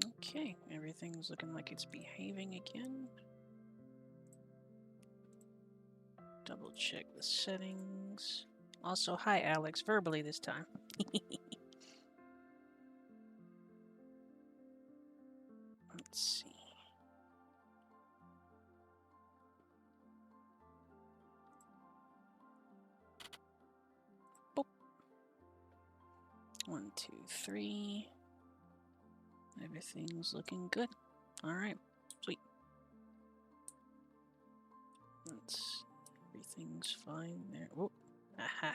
Okay, everything's looking like it's behaving again. Double check the settings. Also, hi Alex, verbally this time. Let's see. Boop. 1, 2, 3. Everything's looking good. Alright, sweet. Everything's fine there. Whoop. Aha.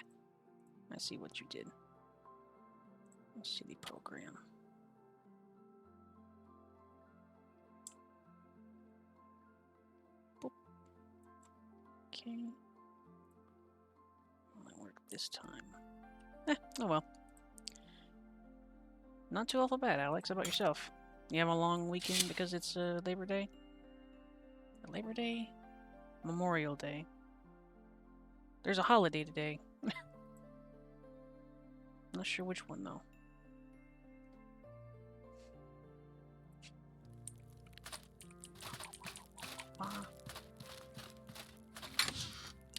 I see what you did. Let's see the program. Boop. Okay. Might work this time. Oh well. Not too awful bad, Alex. How about yourself? You have a long weekend because it's Labor Day? Labor Day? Memorial Day. There's a holiday today. Not sure which one, though.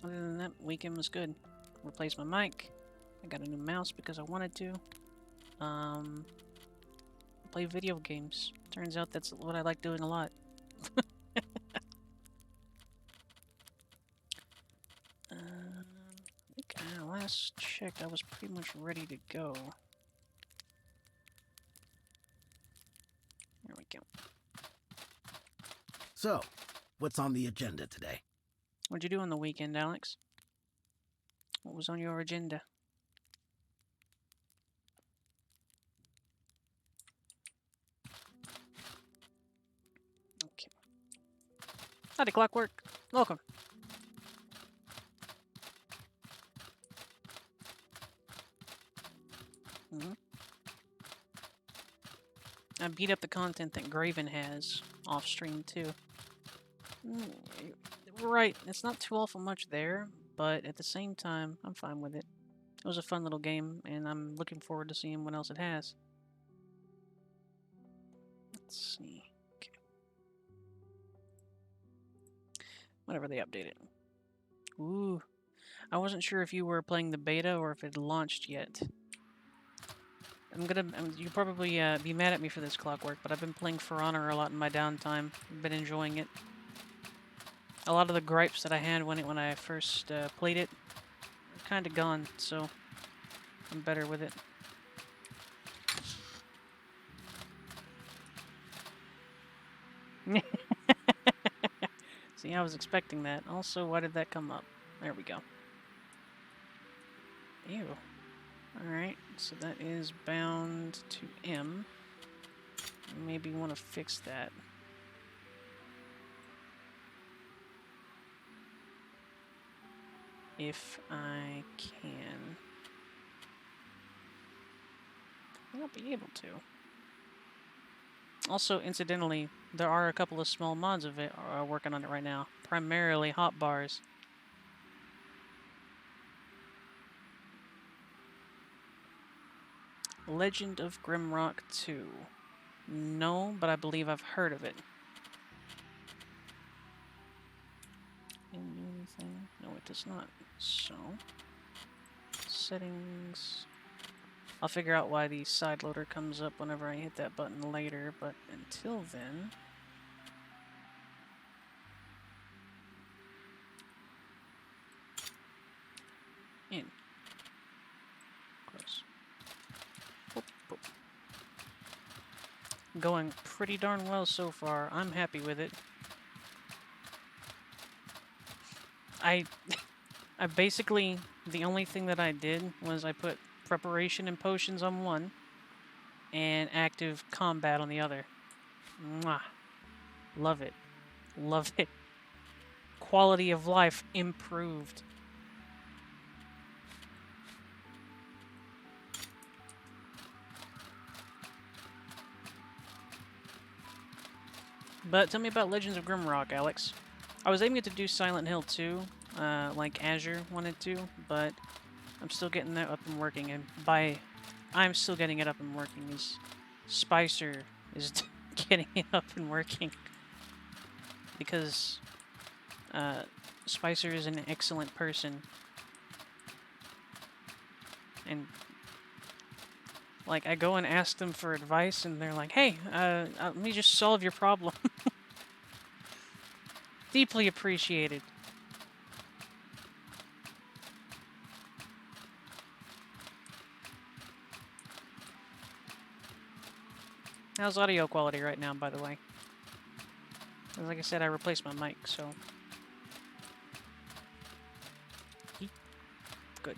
Other than that, weekend was good. Replaced my mic. I got a new mouse because I wanted to. Play video games. Turns out that's what I like doing a lot. I think last check I was pretty much ready to go. There we go. So, what's on the agenda today? What'd you do on the weekend, Alex? What was on your agenda? Okay. Howdy, Clockwork. Welcome. I beat up the content that Graven has off stream too. Right, it's not too awful much there, but at the same time, I'm fine with it. It was a fun little game, and I'm looking forward to seeing what else it has. Let's see. Okay. Whatever they updated. Ooh. I wasn't sure if you were playing the beta or if it had launched yet. You'll probably be mad at me for this, Clockwork, but I've been playing For Honor a lot in my downtime. I've been enjoying it. A lot of the gripes that I had when I first played it are kind of gone, so I'm better with it. See, I was expecting that. Also, why did that come up? There we go. Ew. Alright, so that is bound to M. Maybe want to fix that. If I can. I'll be able to. Also, incidentally, there are a couple of small mods of it working on it right now. Primarily hotbars. Legend of Grimrock 2. No, but I believe I've heard of it. Anything? No, it does not. So, settings. I'll figure out why the side loader comes up whenever I hit that button later, but until then... In. Close. Boop, boop. Going pretty darn well so far. I'm happy with it. I basically, the only thing that I did was I put preparation and potions on one, and active combat on the other. Mwah. Love it. Love it. Quality of life improved. But tell me about Legends of Grimrock, Alex. I was aiming to do Silent Hill 2, like Azure wanted to, but I'm still getting that up and working, and I'm still getting it up and working, is Spicer is getting it up and working. Because Spicer is an excellent person. And like, I go and ask them for advice, and they're like, hey, let me just solve your problem. Deeply appreciated. How's audio quality right now, by the way? Like I said, I replaced my mic, so... Good.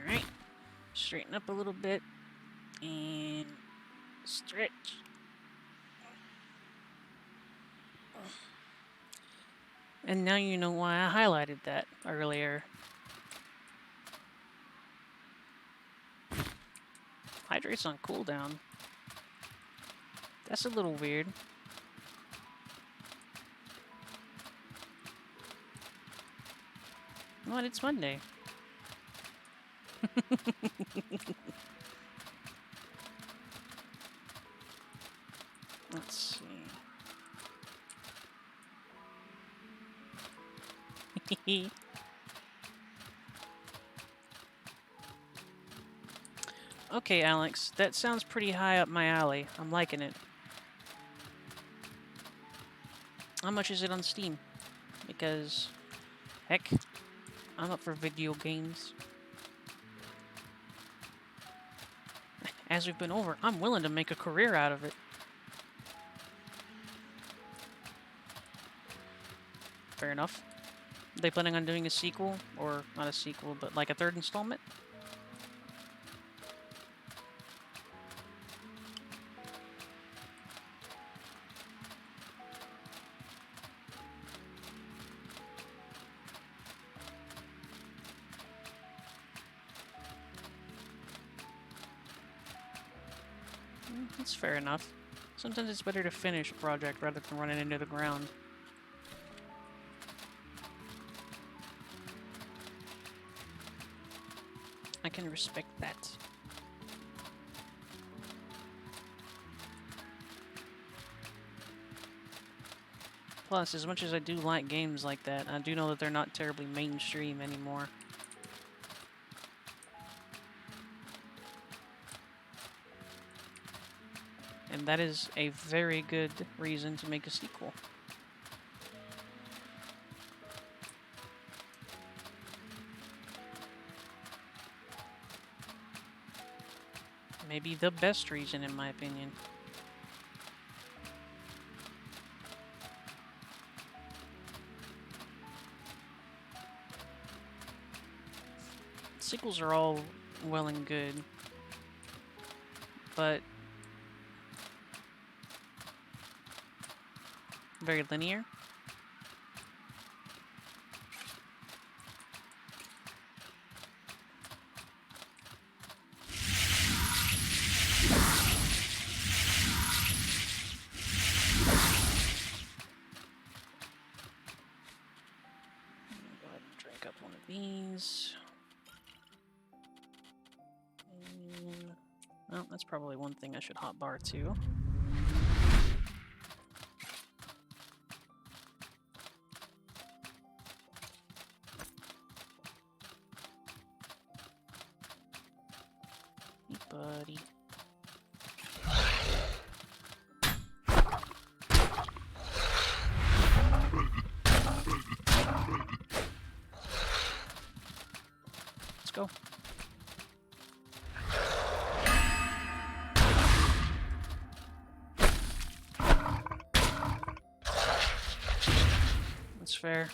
Alright. Straighten up a little bit. And stretch. And now you know why I highlighted that earlier. Hydrate's on cooldown. That's a little weird. What? It's Monday. Let's see. Okay, Alex, that sounds pretty high up my alley. I'm liking it. How much is it on Steam? Because, heck, I'm up for video games. As we've been over, I'm willing to make a career out of it. Fair enough. Are they planning on doing a sequel? Or, not a sequel, but like a third installment? That's fair enough. Sometimes it's better to finish a project rather than run it into the ground. I can respect that. Plus, as much as I do like games like that, I do know that they're not terribly mainstream anymore. And that is a very good reason to make a sequel. Maybe the best reason, in my opinion. Sequels are all well and good, but very linear. Go ahead and drink up one of these. Well, that's probably one thing I should hotbar too. Hey, buddy. Let's go. That's fair.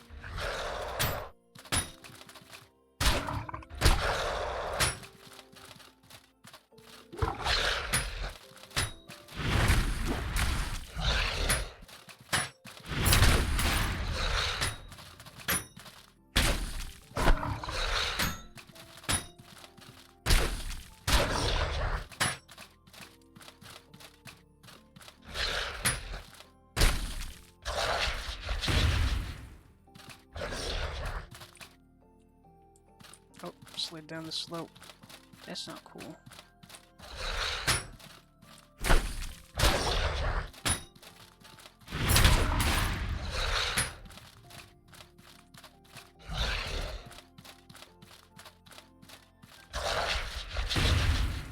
slid down the slope. That's not cool.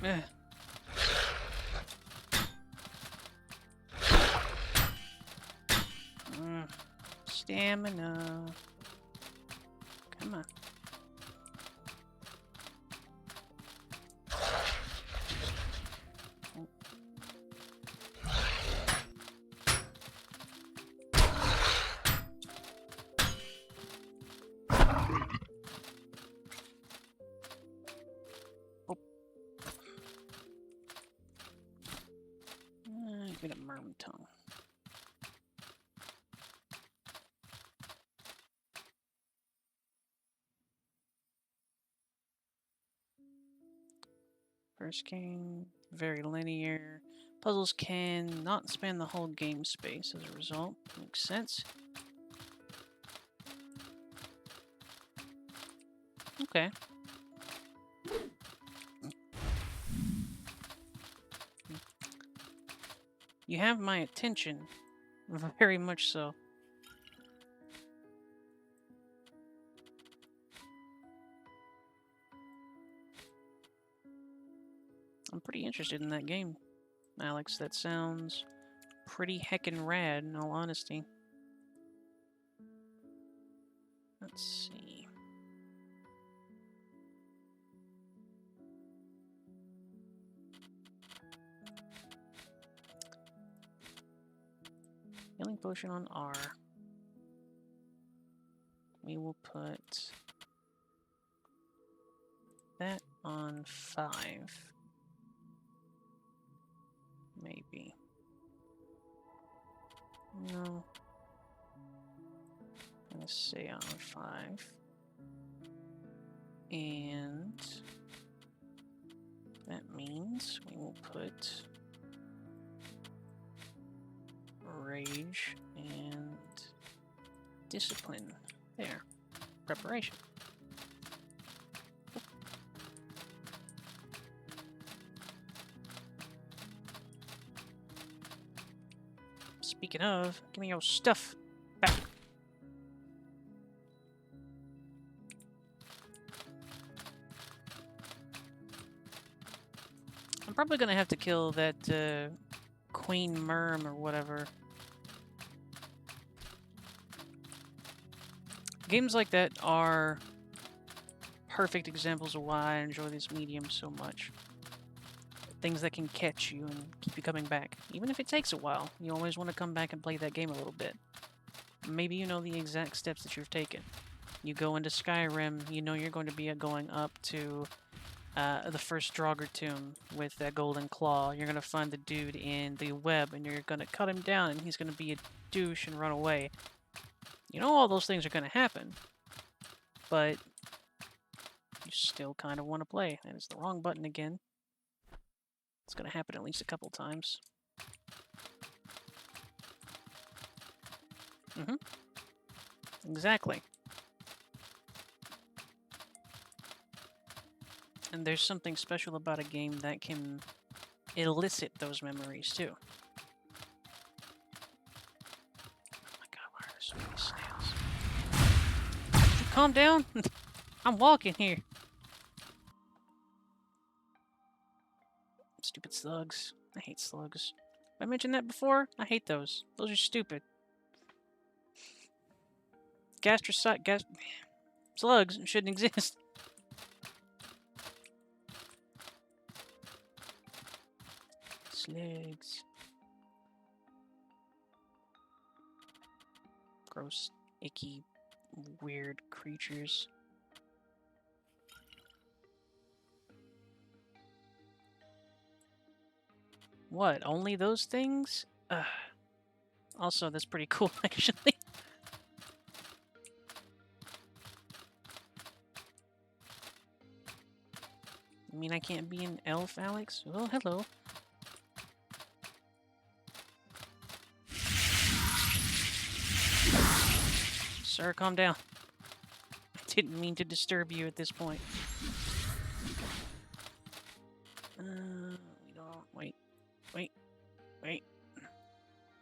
Eh. Stamina. Come on. Get a merm tongue. First game, very linear. Puzzles can not span the whole game space as a result. Makes sense. Okay. You have my attention. Very much so. I'm pretty interested in that game, Alex. That sounds pretty heckin' rad, in all honesty. Let's see. Healing potion on R. We will put that on 5. Maybe. No. I'm gonna say on 5. And that means we will put Rage and Discipline there. Preparation. Speaking of, give me your stuff back. I'm probably gonna have to kill that Queen Merm or whatever. Games like that are perfect examples of why I enjoy these mediums so much. Things that can catch you and keep you coming back. Even if it takes a while, you always want to come back and play that game a little bit. Maybe you know the exact steps that you've taken. You go into Skyrim, you know you're going to be going up to the first Draugr tomb with that golden claw. You're going to find the dude in the web and you're going to cut him down and he's going to be a douche and run away. You know all those things are going to happen, but you still kind of want to play. And it's the wrong button again. It's going to happen at least a couple times. Exactly. And there's something special about a game that can elicit those memories, too. Oh my god, why are there so many snails? Calm down! I'm walking here. Stupid slugs. I hate slugs. Have I mentioned that before? I hate those. Those are stupid. Slugs shouldn't exist. Slugs. Gross, icky, weird creatures. What? Only those things? Also, that's pretty cool, actually. You mean I can't be an elf, Alex? Well, hello. Sir, calm down. I didn't mean to disturb you at this point.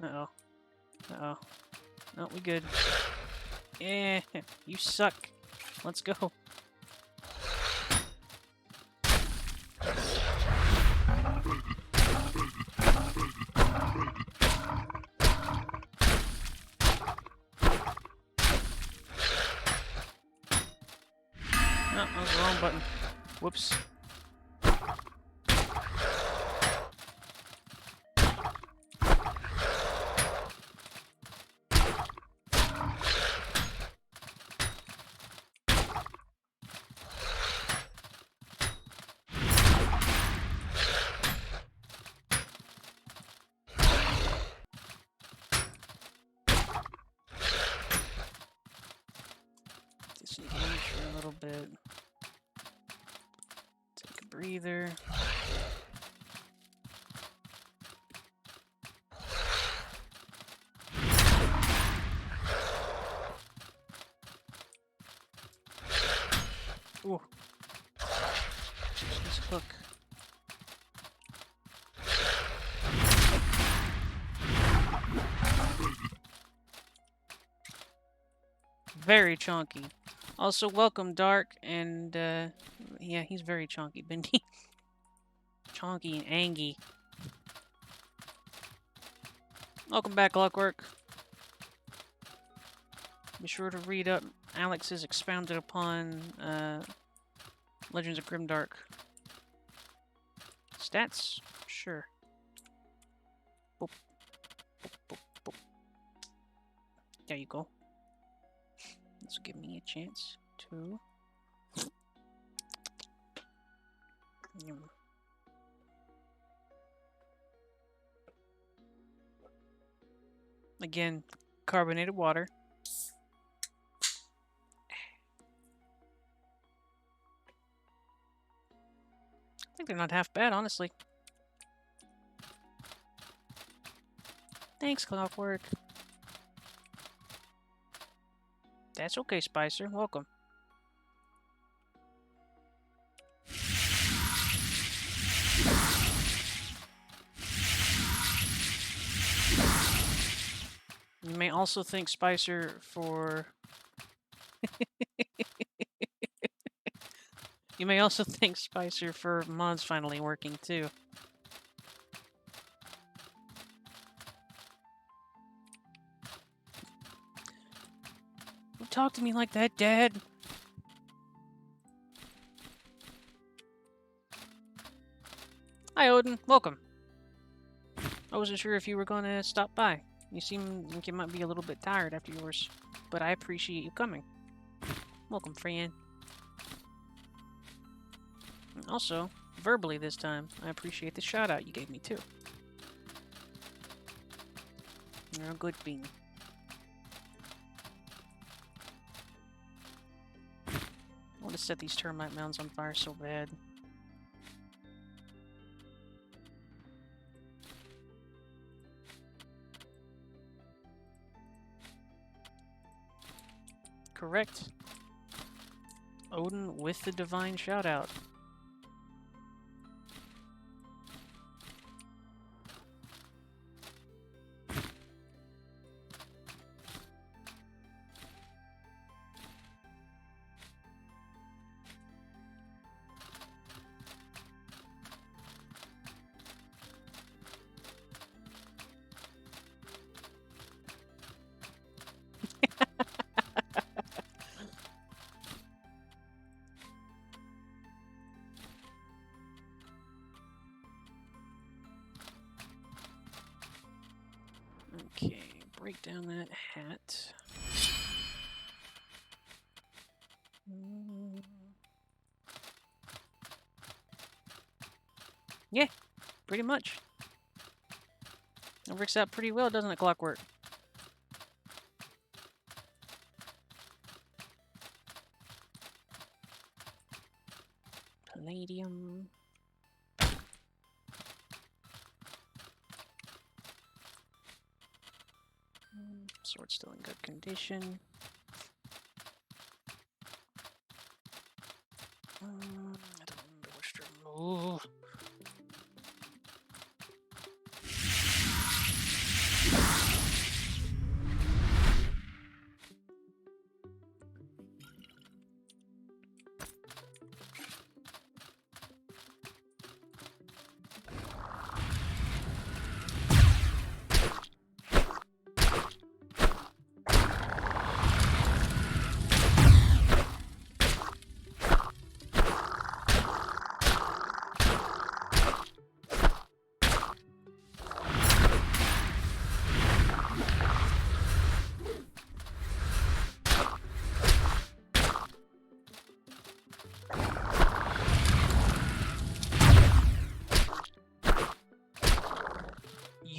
Uh-oh. Uh-oh. No, we good. Eh, you suck. Let's go. No, that was the wrong button. Whoops. Disengage for a little bit. Take a breather. Ooh. This hook. Very chonky. Also, welcome, Dark, and, yeah, he's very chonky, Bendy. Chonky and angy. Welcome back, Clockwork. Be sure to read up Alex's expounded upon, Legends of Grimdark. Stats? Sure. Boop. Boop, boop, boop. There you go. This will give me a chance to... Again, carbonated water. I think they're not half bad, honestly. Thanks, Clockwork. That's okay, Spicer. Welcome. You may also thank Spicer for... You may also thank Spicer for mods finally working, too. Don't talk to me like that, Dad. Hi, Odin. Welcome. I wasn't sure if you were going to stop by. You seem like you might be a little bit tired after yours, but I appreciate you coming. Welcome, friend. And also, verbally this time, I appreciate the shout-out you gave me, too. You're a good bean. I want to set these termite mounds on fire so bad. Correct. Odin with the divine shout-out. Okay, break down that hat. Yeah, pretty much. It works out pretty well, doesn't it, Clockwork? Palladium. Sword's still in good condition. I don't remember which to remove.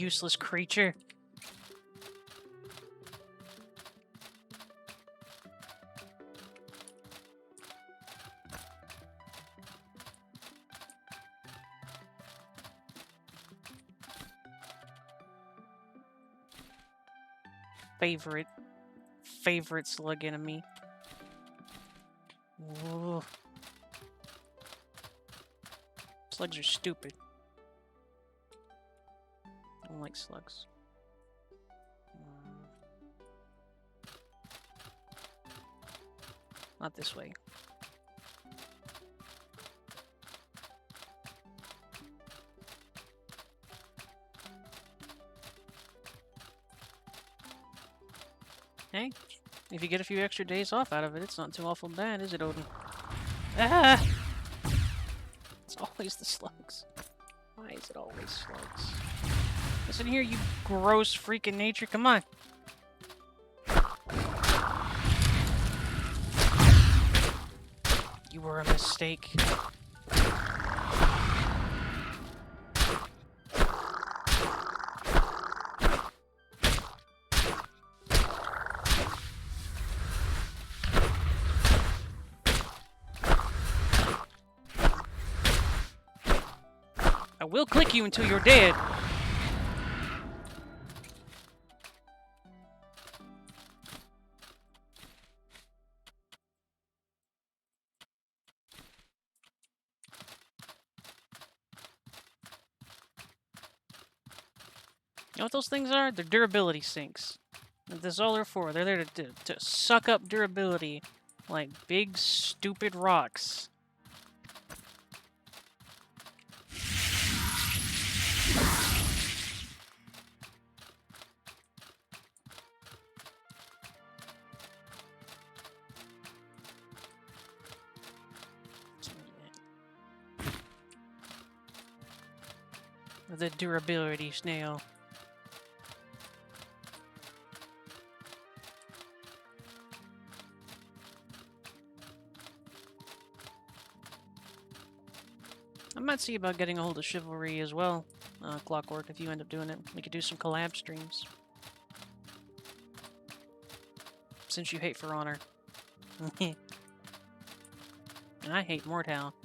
useless creature. Favorite slug enemy. Whoa. Slugs are stupid. I don't like slugs. Not this way. Hey, if you get a few extra days off out of it, it's not too awful bad, is it, Odin? Ah! It's always the slugs. Why is it always slugs? Listen here, you gross freaking nature. Come on. You were a mistake. I will click you until you're dead. You know what those things are? They're durability sinks. That's all they're for. They're there to suck up durability like big, stupid rocks. The durability snail. I might see about getting a hold of Chivalry as well, Clockwork, if you end up doing it. We could do some collab streams. Since you hate For Honor. And I hate Mortal.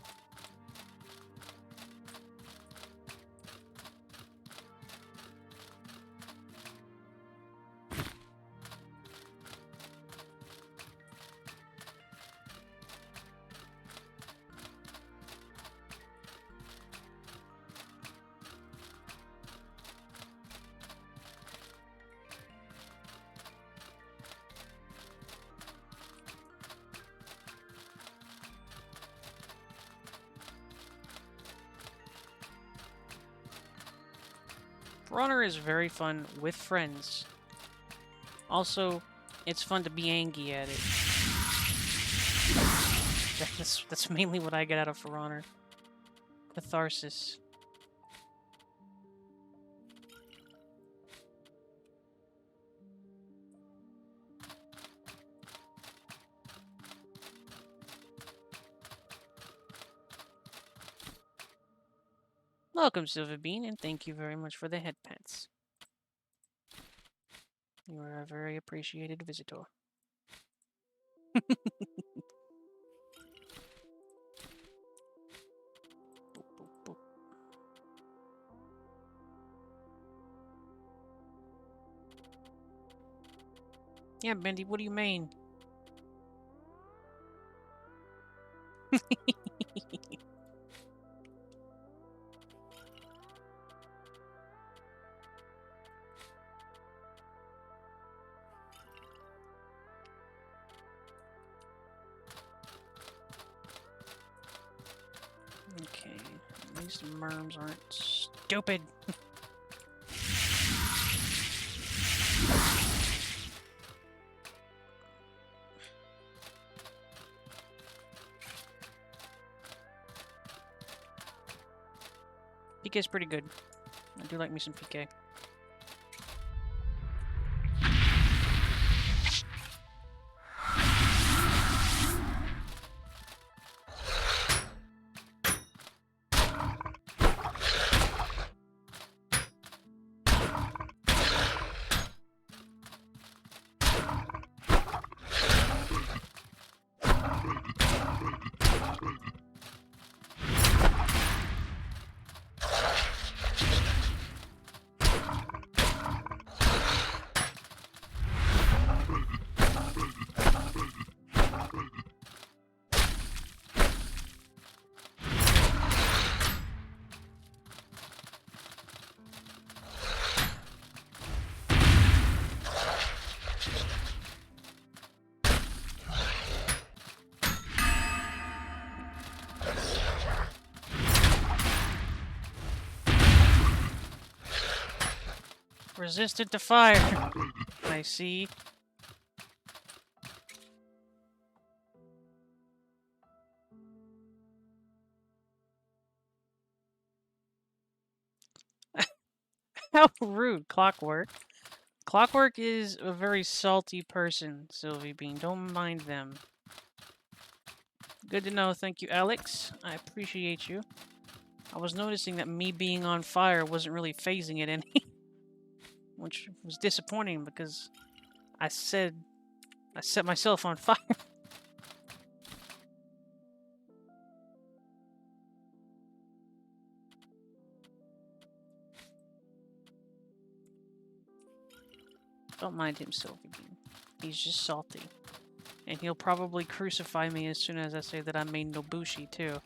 For Honor is very fun with friends. Also, it's fun to be angry at it. That's mainly what I get out of For Honor. Catharsis. Welcome, Silverbean, and thank you very much for the head pats. You are a very appreciated visitor. Boop, boop, boop. Yeah, Bendy, what do you mean? Okay, at least the merms aren't stupid. PK's pretty good. I do like me some PK. Resistant to fire. I see. How rude, Clockwork. Clockwork is a very salty person, Sylvie Bean. Don't mind them. Good to know. Thank you, Alex. I appreciate you. I was noticing that me being on fire wasn't really phasing it any, which was disappointing because I set myself on fire. Don't mind him, Sylvie Bean. He's just salty. And he'll probably crucify me as soon as I say that I made Nobushi, too.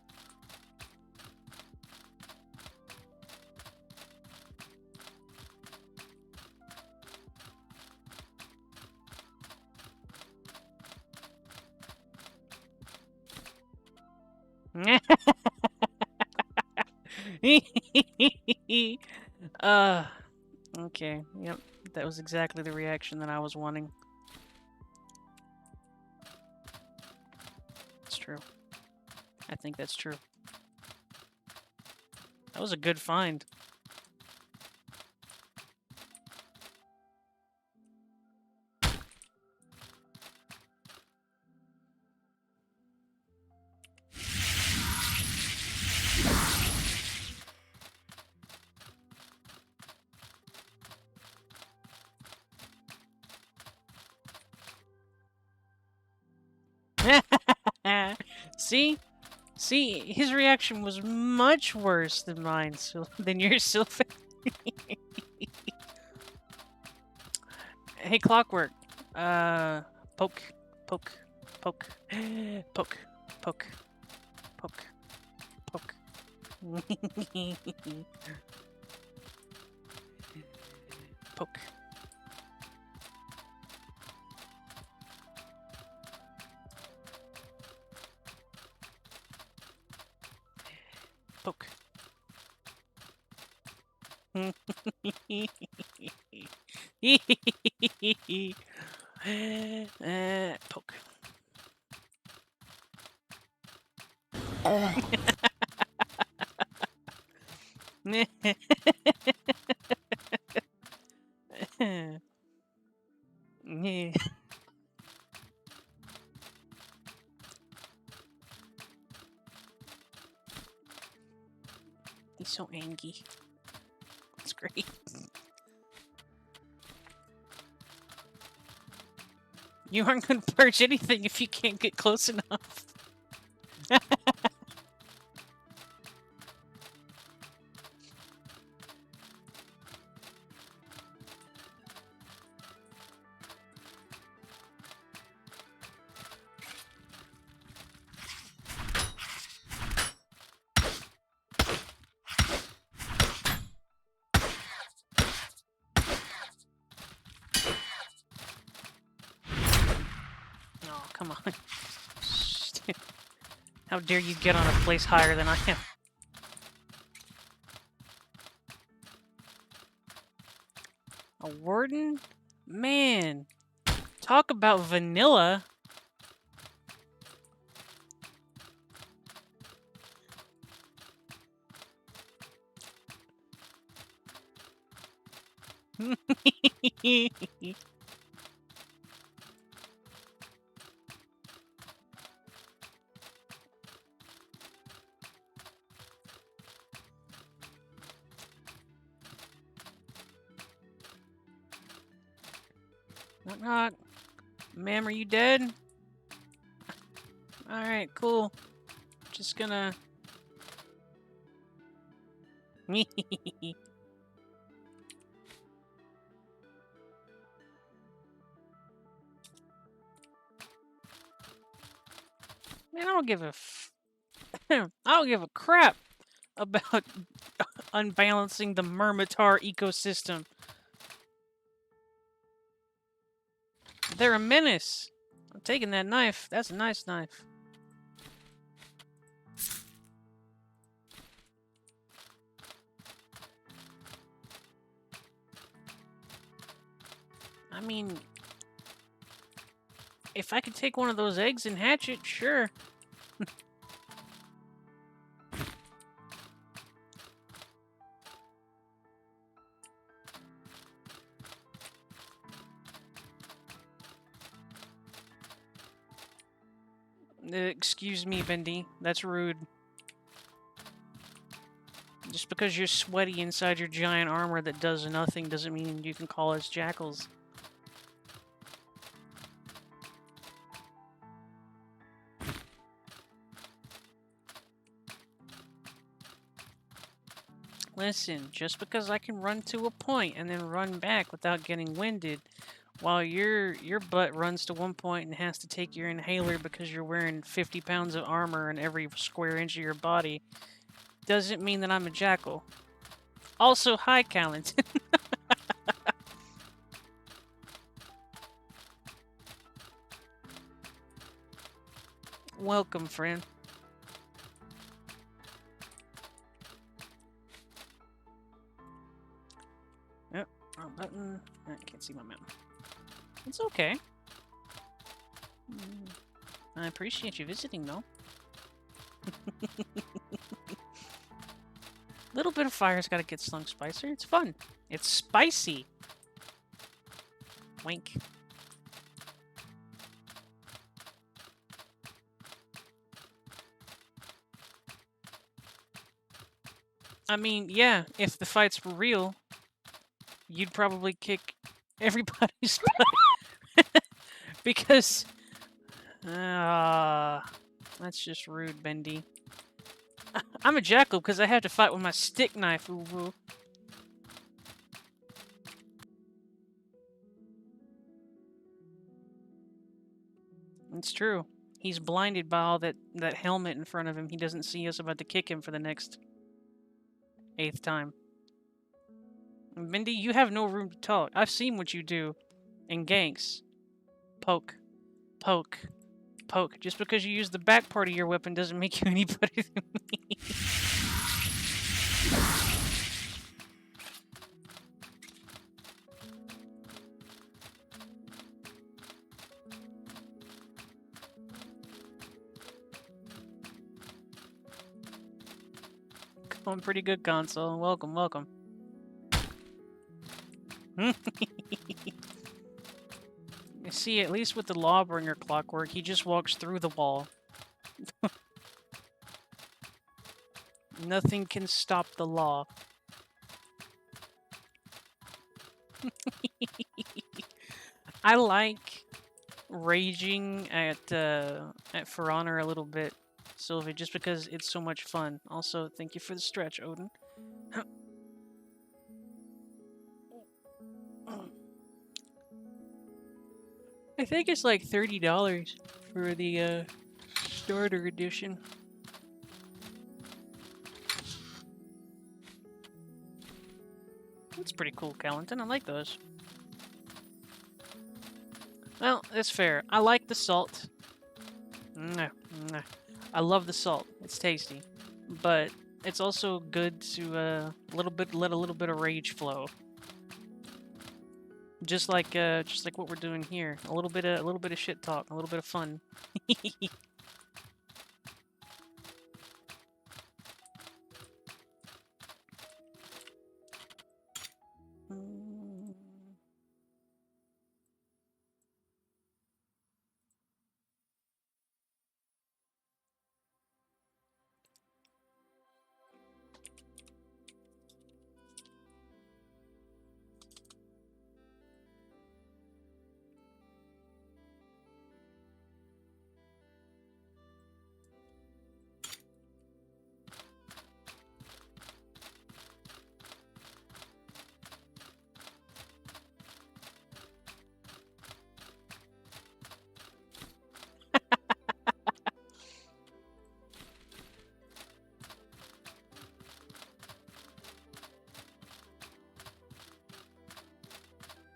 Okay. Yep. That was exactly the reaction that I was wanting. It's true. I think that's true. That was a good find. See? See, his reaction was much worse than mine, than yours, Sylvan. Hey, Clockwork. Poke, poke, poke, poke, poke, poke, poke. Poke. Poke. Poke. He's so angry. It's great. You aren't going to purge anything if you can't get close enough. Oh, come on. How dare you get on a place higher than I am? A warden? Man, talk about vanilla. Knock knock. Ma'am, are you dead? Alright, cool. Just gonna... Man, I don't give a I don't give a crap about unbalancing the Myrmitar ecosystem. They're a menace. I'm taking that knife. That's a nice knife. I mean, if I could take one of those eggs and hatch it, sure. Excuse me, Bendy. That's rude. Just because you're sweaty inside your giant armor that does nothing doesn't mean you can call us jackals. Listen, just because I can run to a point and then run back without getting winded, while your butt runs to one point and has to take your inhaler because you're wearing 50 pounds of armor in every square inch of your body, doesn't mean that I'm a jackal. Also, hi, Callan. Welcome, friend. Yep, wrong button. I can't see my map. It's okay. I appreciate you visiting, though. Little bit of fire's got to get slung spicer. It's fun. It's spicy. Wink. I mean, yeah, if the fights were real, you'd probably kick everybody's butt. Because... that's just rude, Bendy. I'm a jackal because I have to fight with my stick knife, ooh. It's true. He's blinded by all that helmet in front of him. He doesn't see us about to kick him for the next 8th time. Bendy, you have no room to talk. I've seen what you do in ganks. Poke. Poke. Poke. Just because you use the back part of your weapon doesn't make you any better than me. Going pretty good, console. Welcome, welcome. You see, at least with the Lawbringer clockwork, he just walks through the wall. Nothing can stop the law. I like raging at For Honor a little bit, Sylvie, just because it's so much fun. Also, thank you for the stretch, Odin. I think it's like $30 for the starter edition. That's pretty cool, Callenton. I like those. Well, it's fair. I like the salt. I love the salt. It's tasty. But it's also good to let a little bit of rage flow. Just like what we're doing here. A little bit of shit talk, a little bit of fun.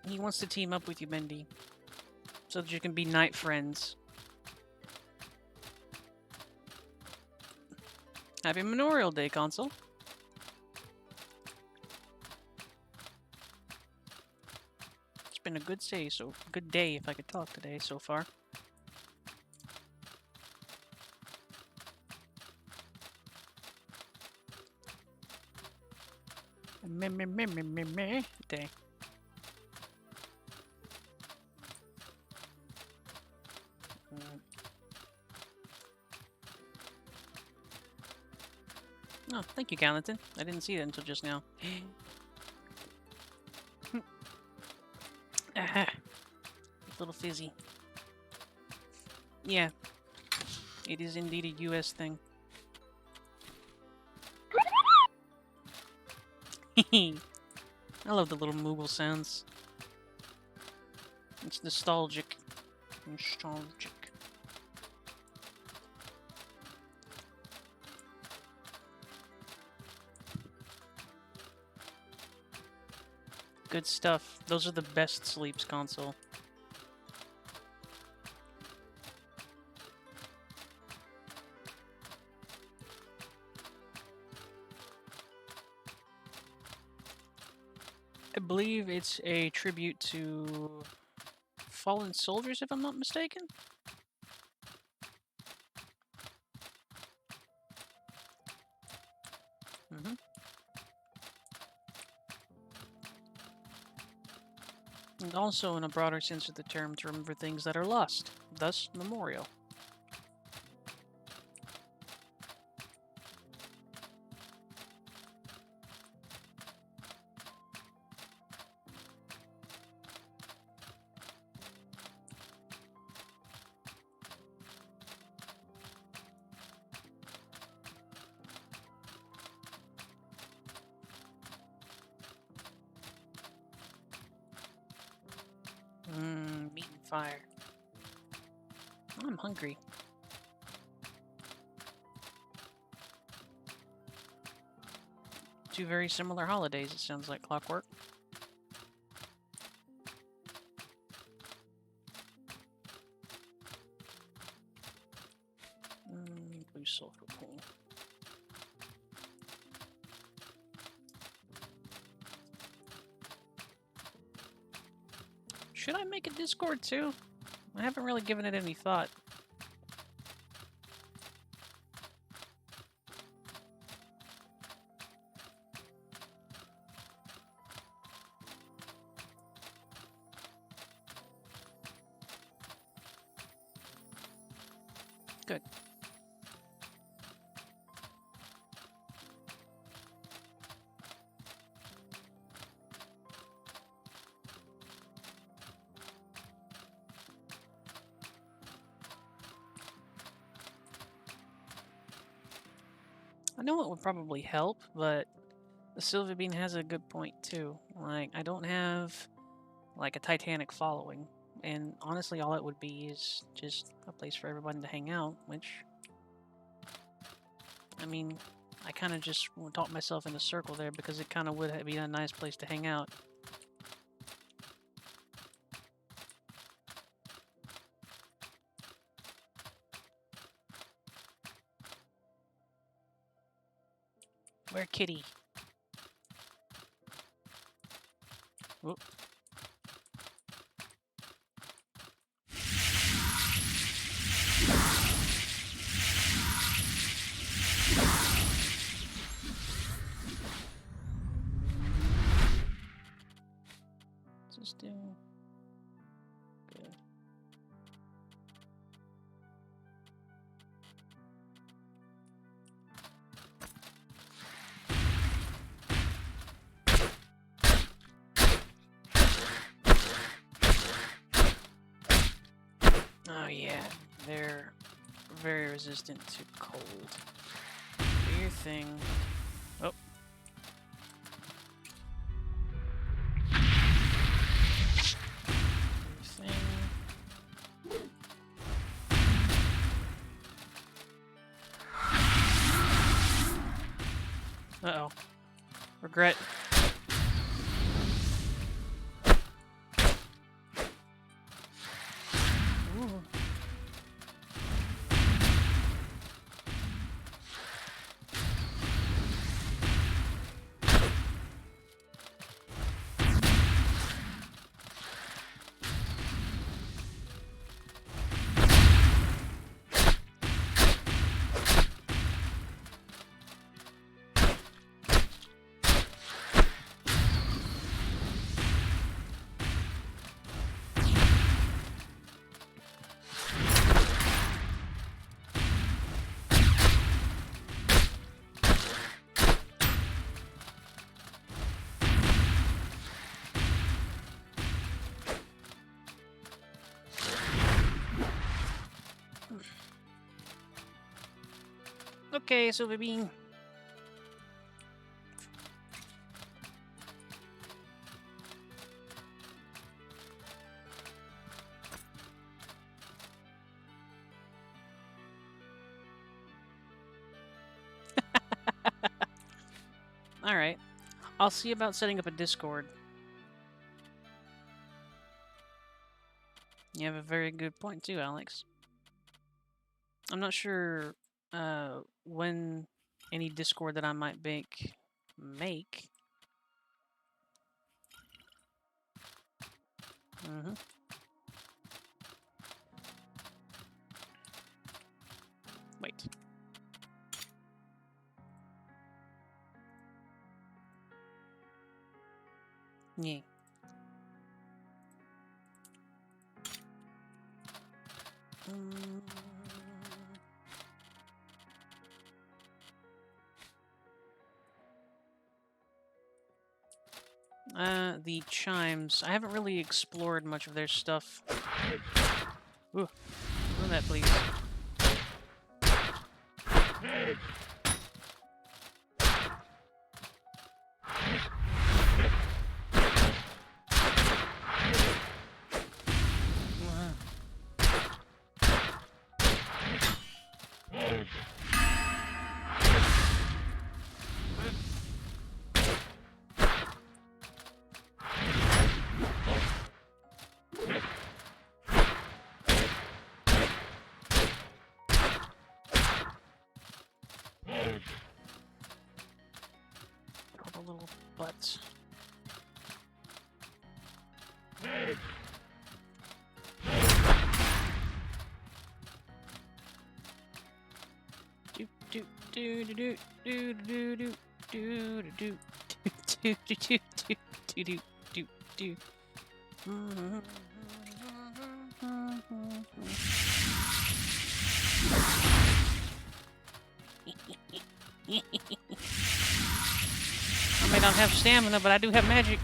He wants to team up with you, Bendy, so that you can be night friends. Happy Memorial Day, console. It's been a good day if I could talk today so far. Day. Oh, thank you, Gallatin. I didn't see that until just now. Aha. Little fizzy. Yeah. It is indeed a US thing. I love the little Moogle sounds. It's nostalgic. Nostalgic. Good stuff. Those are the best sleeps console. I believe it's a tribute to fallen soldiers, if I'm not mistaken. And also, in a broader sense of the term, to remember things that are lost, thus memorial. Meat and fire. I'm hungry. Two very similar holidays, it sounds like clockwork. Blue sulfur pool. Should I make a Discord too? I haven't really given it any thought. Good. I know it would probably help, but the Silver Bean has a good point too. Like, I don't have like a Titanic following, and honestly, all it would be is just a place for everybody to hang out, which, I mean, I kind of just talked myself in a circle there because it kind of would be a nice place to hang out. Where Kitty? Whoop. Just do good. Oh yeah, they're very resistant to cold. Do your thing. Oh. Do your thing. Uh-oh. Regret. Ooh. Okay, Silver Bean. Alright. I'll see about setting up a Discord. You have a very good point too, Alex. I'm not sure when any Discord that I might make. Wait. Yeah. The chimes. I haven't really explored much of their stuff. Ooh. Run that, please. Couple little butts. Do do do do do do do do do do do do do do do do do. I may not have stamina, but I do have magic.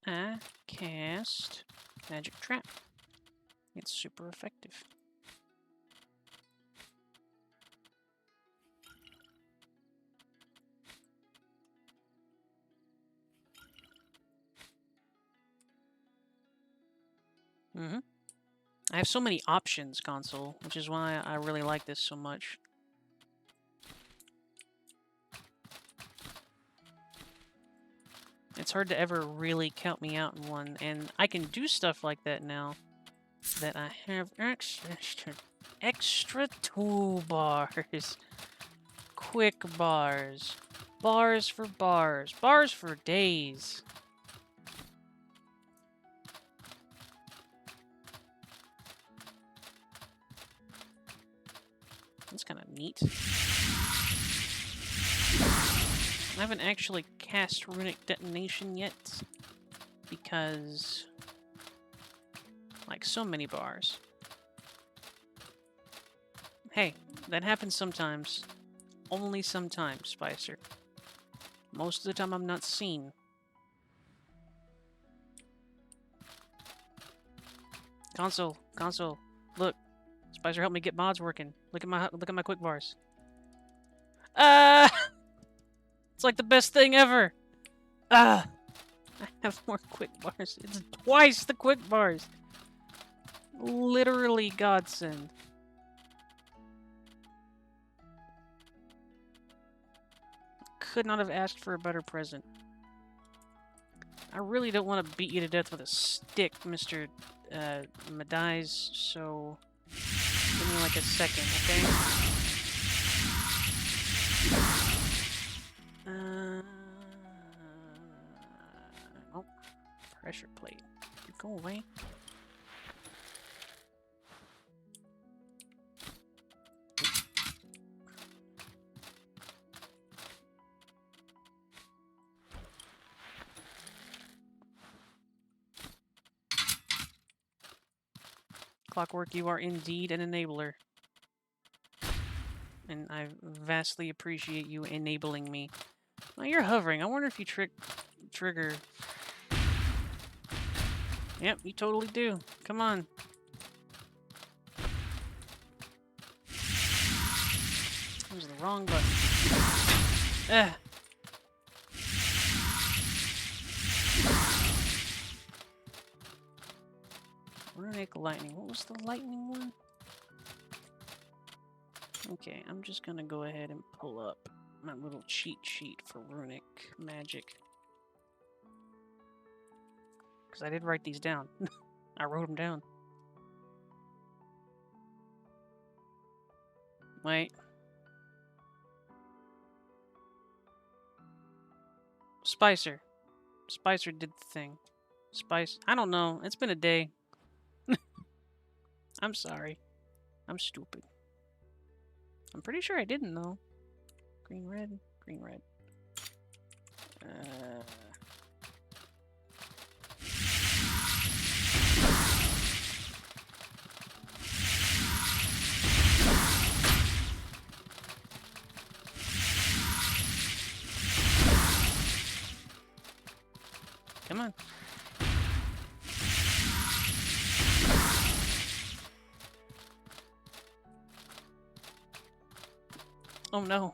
I cast Magic Trap. It's super effective. I have so many options, console, which is why I really like this so much. It's hard to ever really count me out in one, and I can do stuff like that now that I have extra toolbars, quick bars, bars for bars, bars for days. That's kind of neat. I haven't actually cast Runic Detonation yet, because, like so many bars. Hey, that happens sometimes. Only sometimes, Spicer. Most of the time I'm not seen. Console, look. Spicer, help me get mods working. Look at my quick bars. It's like the best thing ever. I have more quick bars. It's twice the quick bars. Literally godsend. Could not have asked for a better present. I really don't want to beat you to death with a stick, Mr. Madai's, so give me like a second, okay? Oh, pressure plate. You go away. Clockwork, you are indeed an enabler. and I vastly appreciate you enabling me. Oh, you're hovering. I wonder if you trigger. Yep, you totally do. Come on. That was the wrong button. Ugh. Runic lightning. What was the lightning one? Okay, I'm just gonna go ahead and pull up my little cheat sheet for runic magic. Because I did write these down. I wrote them down. Wait. Spicer. Spicer did the thing. Spice. I don't know. It's been a day. I'm sorry. I'm stupid. I'm pretty sure I didn't, though. Green, red. Green, red. Come on. Oh no.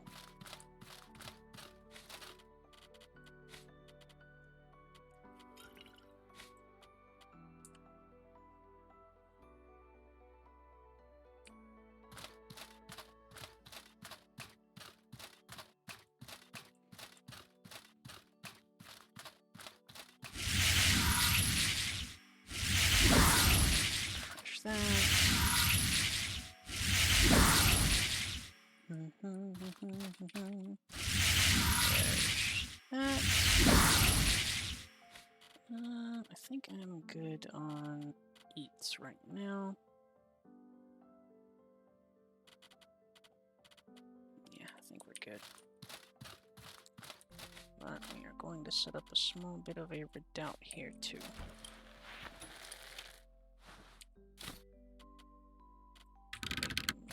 Crush that. That. I think I'm good on eats right now. Yeah, I think we're good. But we are going to set up a small bit of a redoubt here too.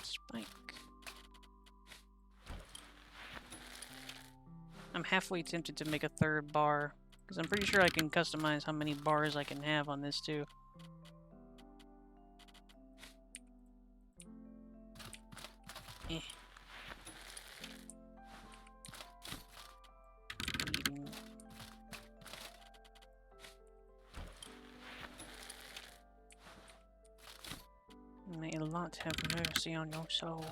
Spike. I'm halfway tempted to make a third bar, because I'm pretty sure I can customize how many bars I can have on this too. Eh. May Allah have mercy on your soul.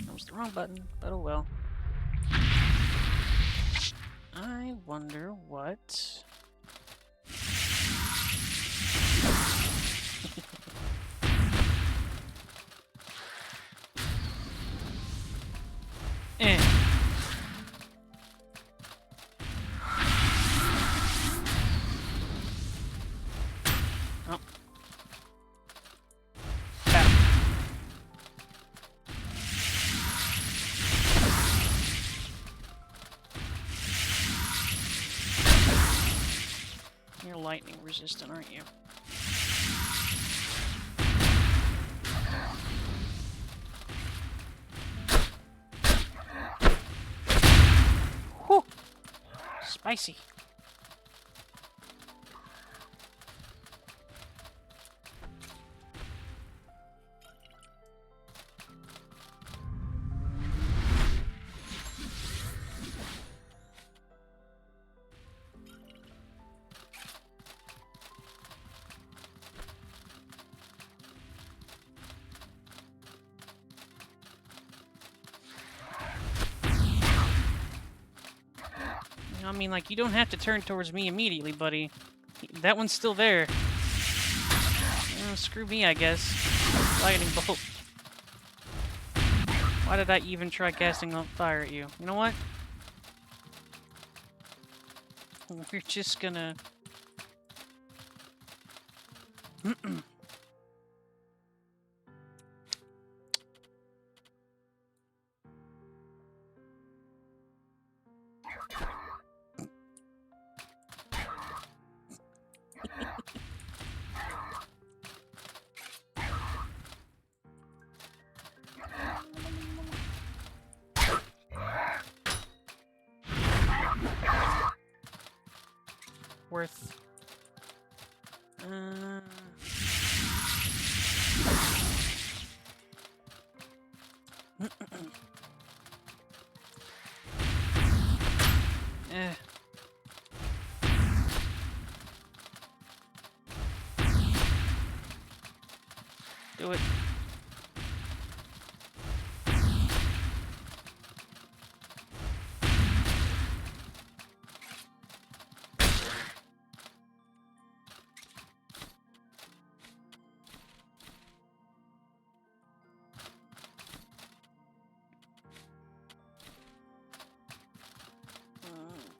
That was the wrong button, but oh well. I wonder what... Eh. Oh. Bad. You're lightning resistant, aren't you? Whew! Spicy. I mean, like, you don't have to turn towards me immediately, buddy. That one's still there. Screw me, I guess. Lightning bolt. Why did I even try casting fire at you? You know what? We're just gonna... worth... eh. Do it.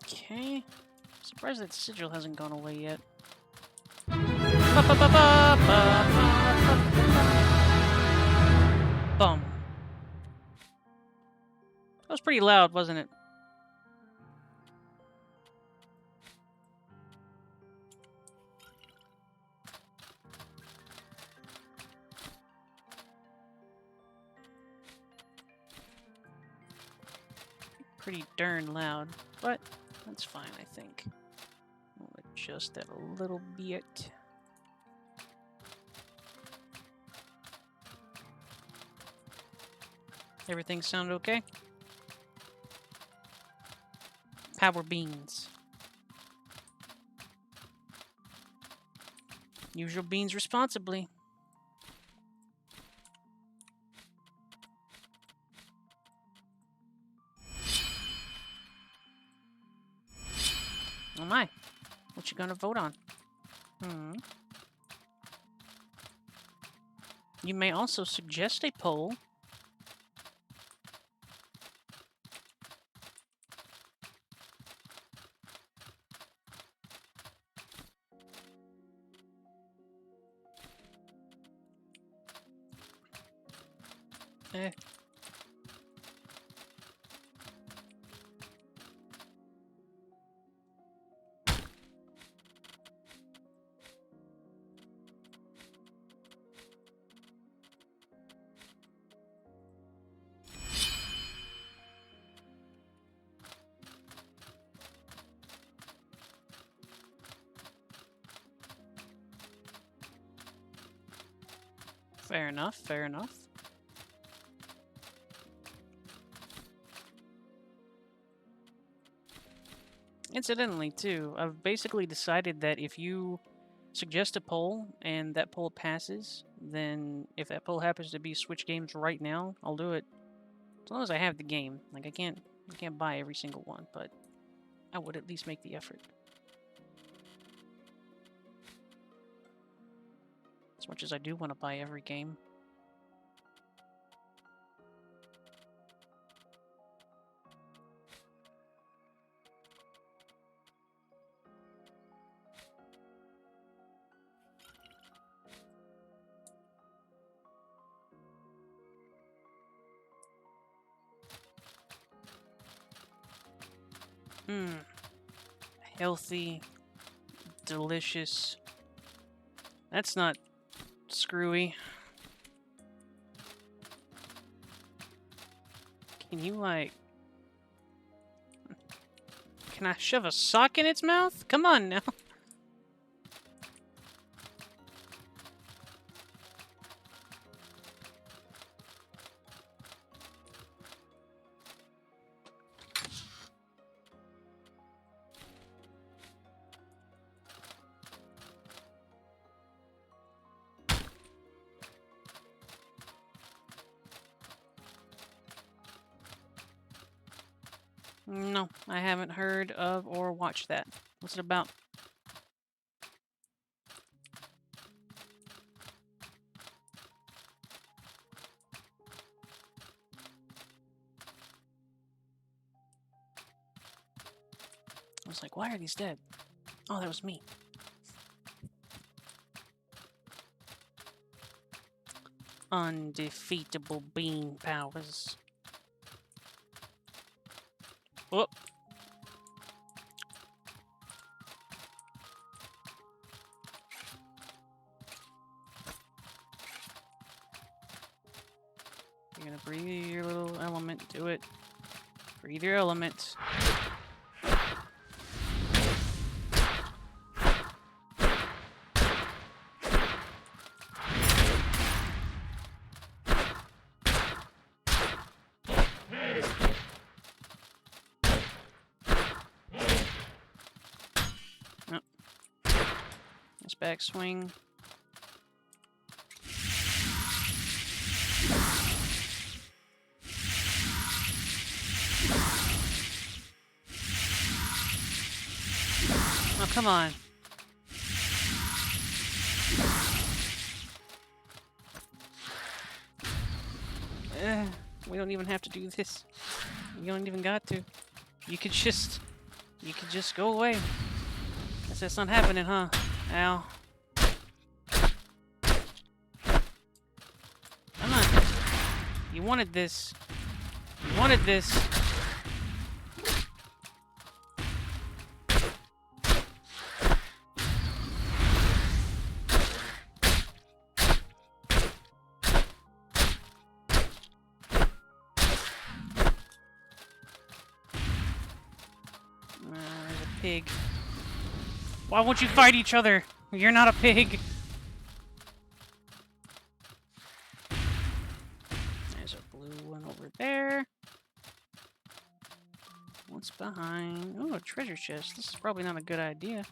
Okay. Surprised that sigil hasn't gone away yet. Bum. That was pretty loud, wasn't it? Pretty darn loud, but that's fine, I think. I'll adjust that a little bit. Everything sound okay? Power beans. Use your beans responsibly. Oh my. What you gonna vote on? You may also suggest a poll. Eh. Fair enough, fair enough. Incidentally, too, I've basically decided that if you suggest a poll and that poll passes, then if that poll happens to be Switch games right now, I'll do it. As long as I have the game. Like, I can't buy every single one, but I would at least make the effort. As much as I do want to buy every game. Healthy, delicious. That's not screwy. Can you, like... Can I shove a sock in its mouth? Come on now. No, I haven't heard of or watched that. What's it about? was like, why are these dead? Oh, that was me. Undefeatable bean powers. Whoop. You're gonna breathe your little element. Do it. Breathe your element. Oh. Nice backswing. Oh, come on. We don't even have to do this. You don't even got to. You could just go away. Guess that's not happening, huh? Ow. Come on. You wanted this. You wanted this. There's a pig. Why won't you fight each other? You're not a pig. There's a blue one over there. What's behind? Oh, a treasure chest. This is probably not a good idea.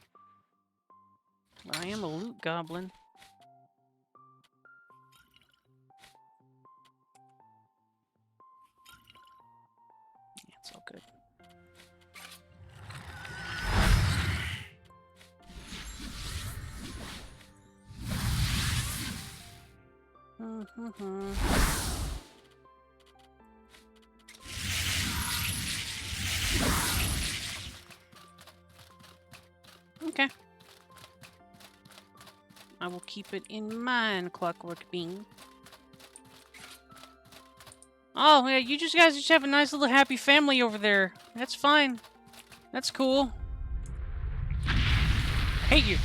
But I am a loot goblin. Yeah, it's all good. Okay. I will keep it in mind, Clockwork Bean. Oh, yeah, you guys just have a nice little happy family over there. That's fine. That's cool. Hate you.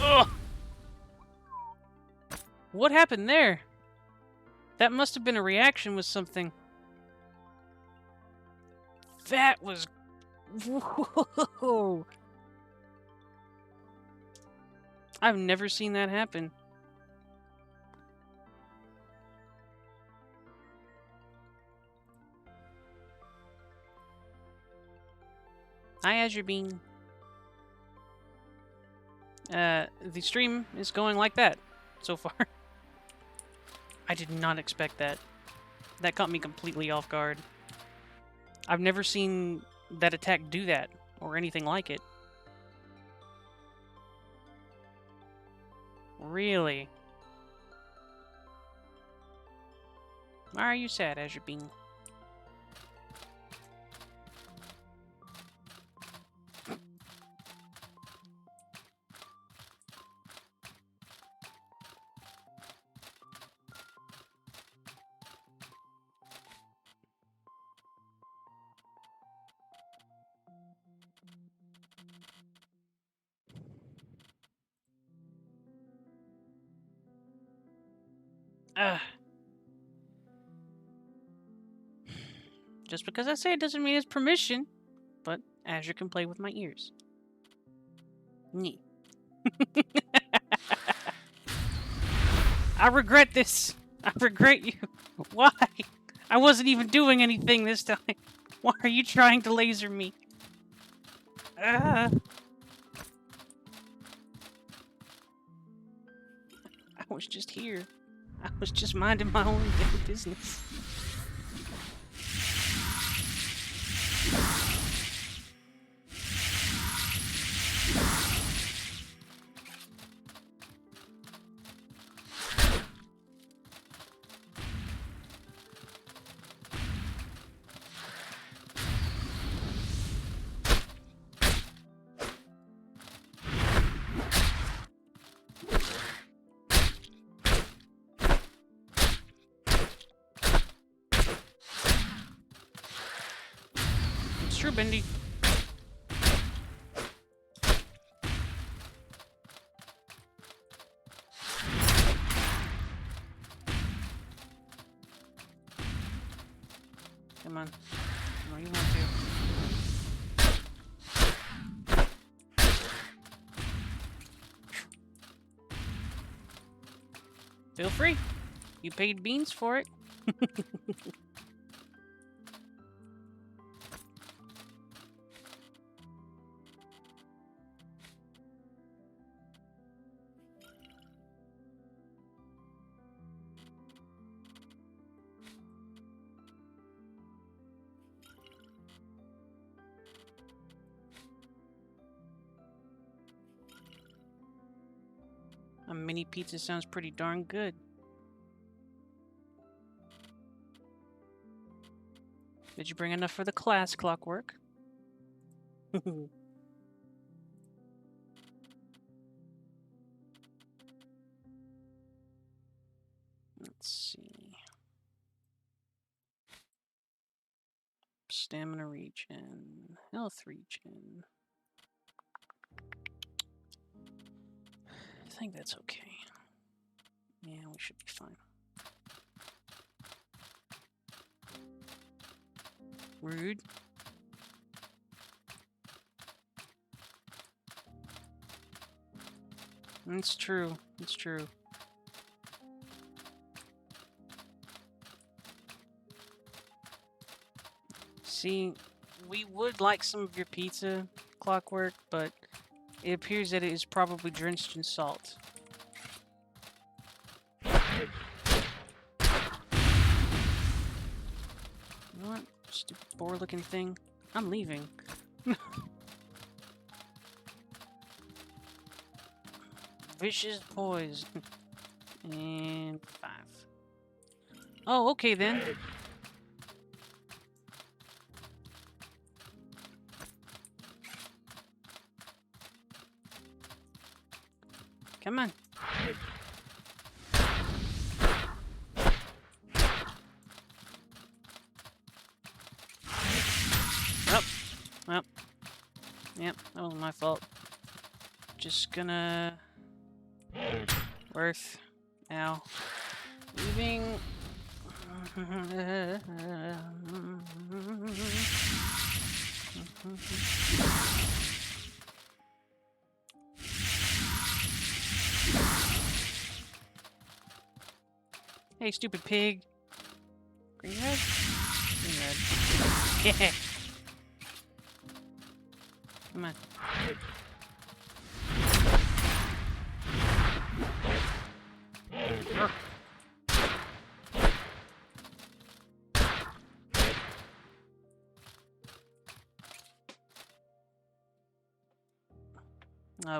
Ugh. What happened there? That must have been a reaction with something. That was... Whoa. I've never seen that happen. Hi, Azure Bean. The stream is going like that so far. I did not expect that. That caught me completely off guard. I've never seen that attack do that, or anything like it. Really? Why are you sad, Azure Bean? Just because I say it doesn't mean it's permission, but Azure can play with my ears. Nee. I regret this. I regret you. Why? I wasn't even doing anything this time. Why are you trying to laser me? I was just here. I was just minding my own damn business. true, Bendy. Come on. No, you want to. Feel free. You paid beans for it. A mini pizza sounds pretty darn good. Did you bring enough for the class, Clockwork? Let's see. Stamina regen, health regen. I think that's okay. Yeah, we should be fine. Rude. It's true. It's true. See, we would like some of your pizza, Clockwork, but it appears that it is probably drenched in salt. You know what? Stupid boar-looking thing. I'm leaving. Vicious poison. And 5. Oh, okay then. Come on. Well. Yep, that wasn't my fault. Just gonna... Worth. Ow. Leaving. Hey, stupid pig. Green red? Green red. Yeah. Come on.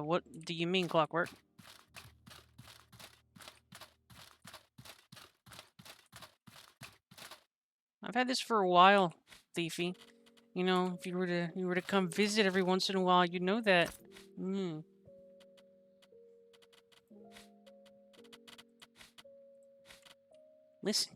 What do you mean, Clockwork? I've had this for a while, Thiefy. You know, if you were to come visit every once in a while, you'd know that. Listen.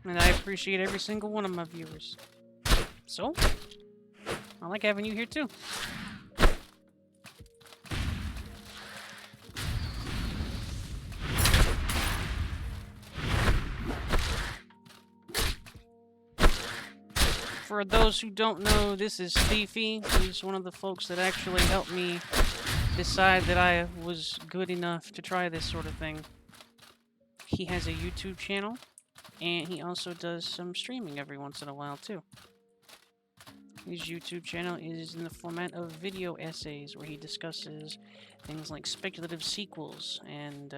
And I appreciate every single one of my viewers. So, I like having you here too. For those who don't know, this is Thiefy. He's one of the folks that actually helped me decide that I was good enough to try this sort of thing. He has a YouTube channel, and he also does some streaming every once in a while, too. His YouTube channel is in the format of video essays, where he discusses things like speculative sequels and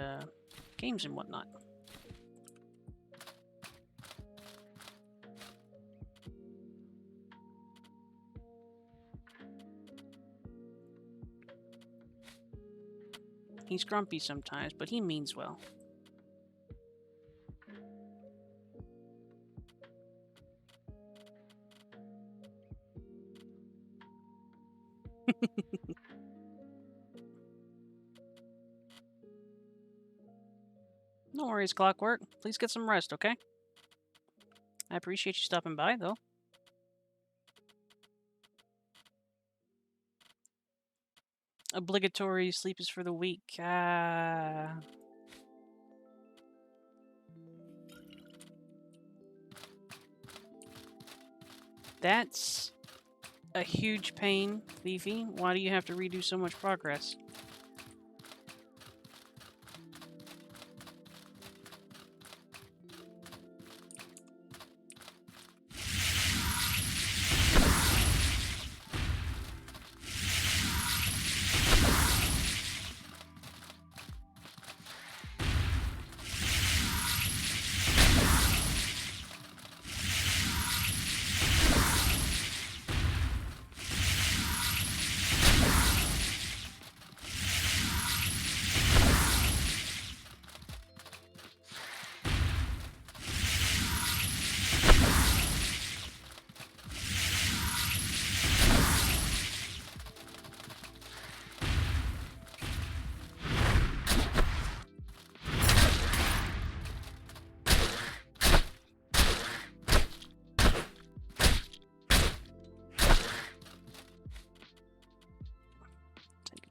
games and whatnot. He's grumpy sometimes, but he means well. No worries, Clockwork. Please get some rest, okay? I appreciate you stopping by, though. Obligatory sleep is for the weak. That's a huge pain, Fifi. Why do you have to redo so much progress?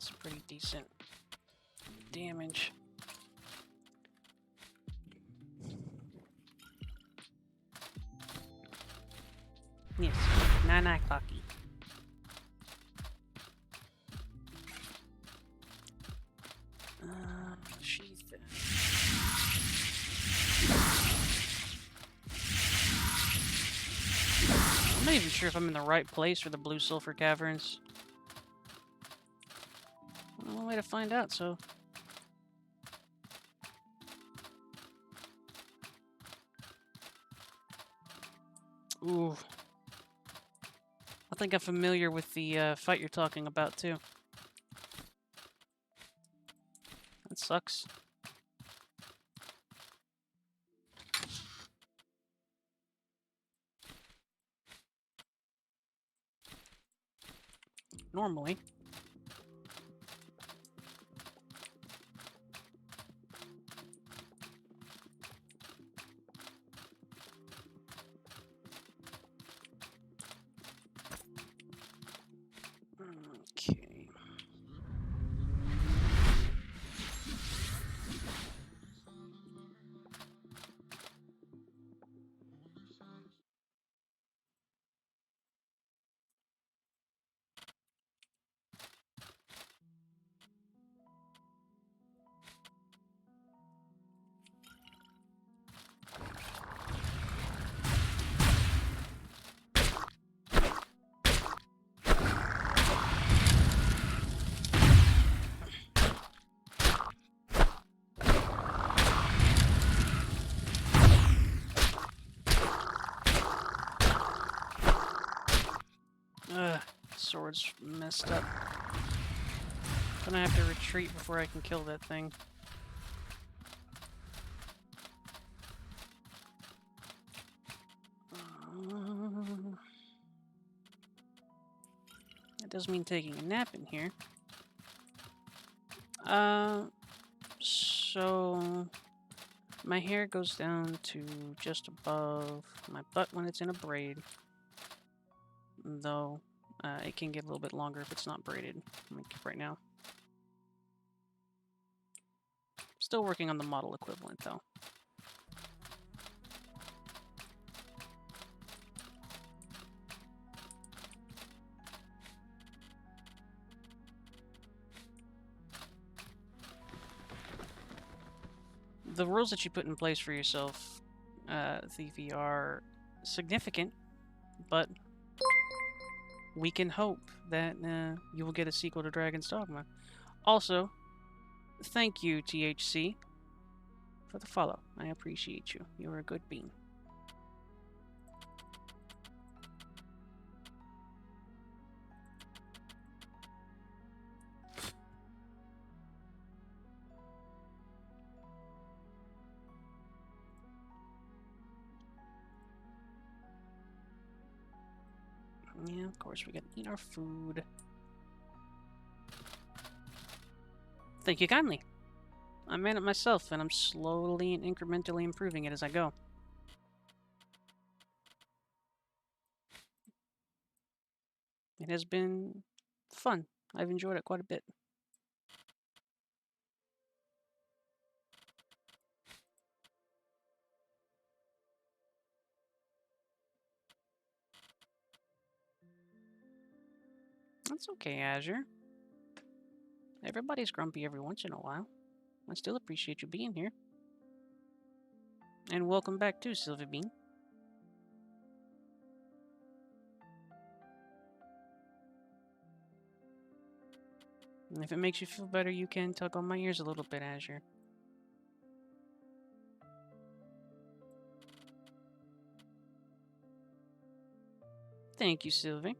Some pretty decent damage. Yes, 9 o'clocky. Sheath. I'm not even sure if I'm in the right place for the Blue Sulfur Caverns. No way to find out, so... Ooh. I think I'm familiar with the fight you're talking about, too. That sucks. Normally. Okay. Sword's messed up. Gonna have to retreat before I can kill that thing. That does mean taking a nap in here. So my hair goes down to just above my butt when it's in a braid. Though it can get a little bit longer if it's not braided, like right now. Still working on the model equivalent, though. The rules that you put in place for yourself, Thiefy, are significant, but we can hope that you will get a sequel to Dragon's Dogma. Also, thank you, THC, for the follow. I appreciate you. You're a good bean. Yeah, of course, we gotta eat our food. Thank you kindly. I made it myself, and I'm slowly and incrementally improving it as I go. It has been fun. I've enjoyed it quite a bit. That's okay, Azure. Everybody's grumpy every once in a while. I still appreciate you being here. And welcome back too, Sylvie Bean. And if it makes you feel better, you can tug on my ears a little bit, Azure. Thank you, Sylvie.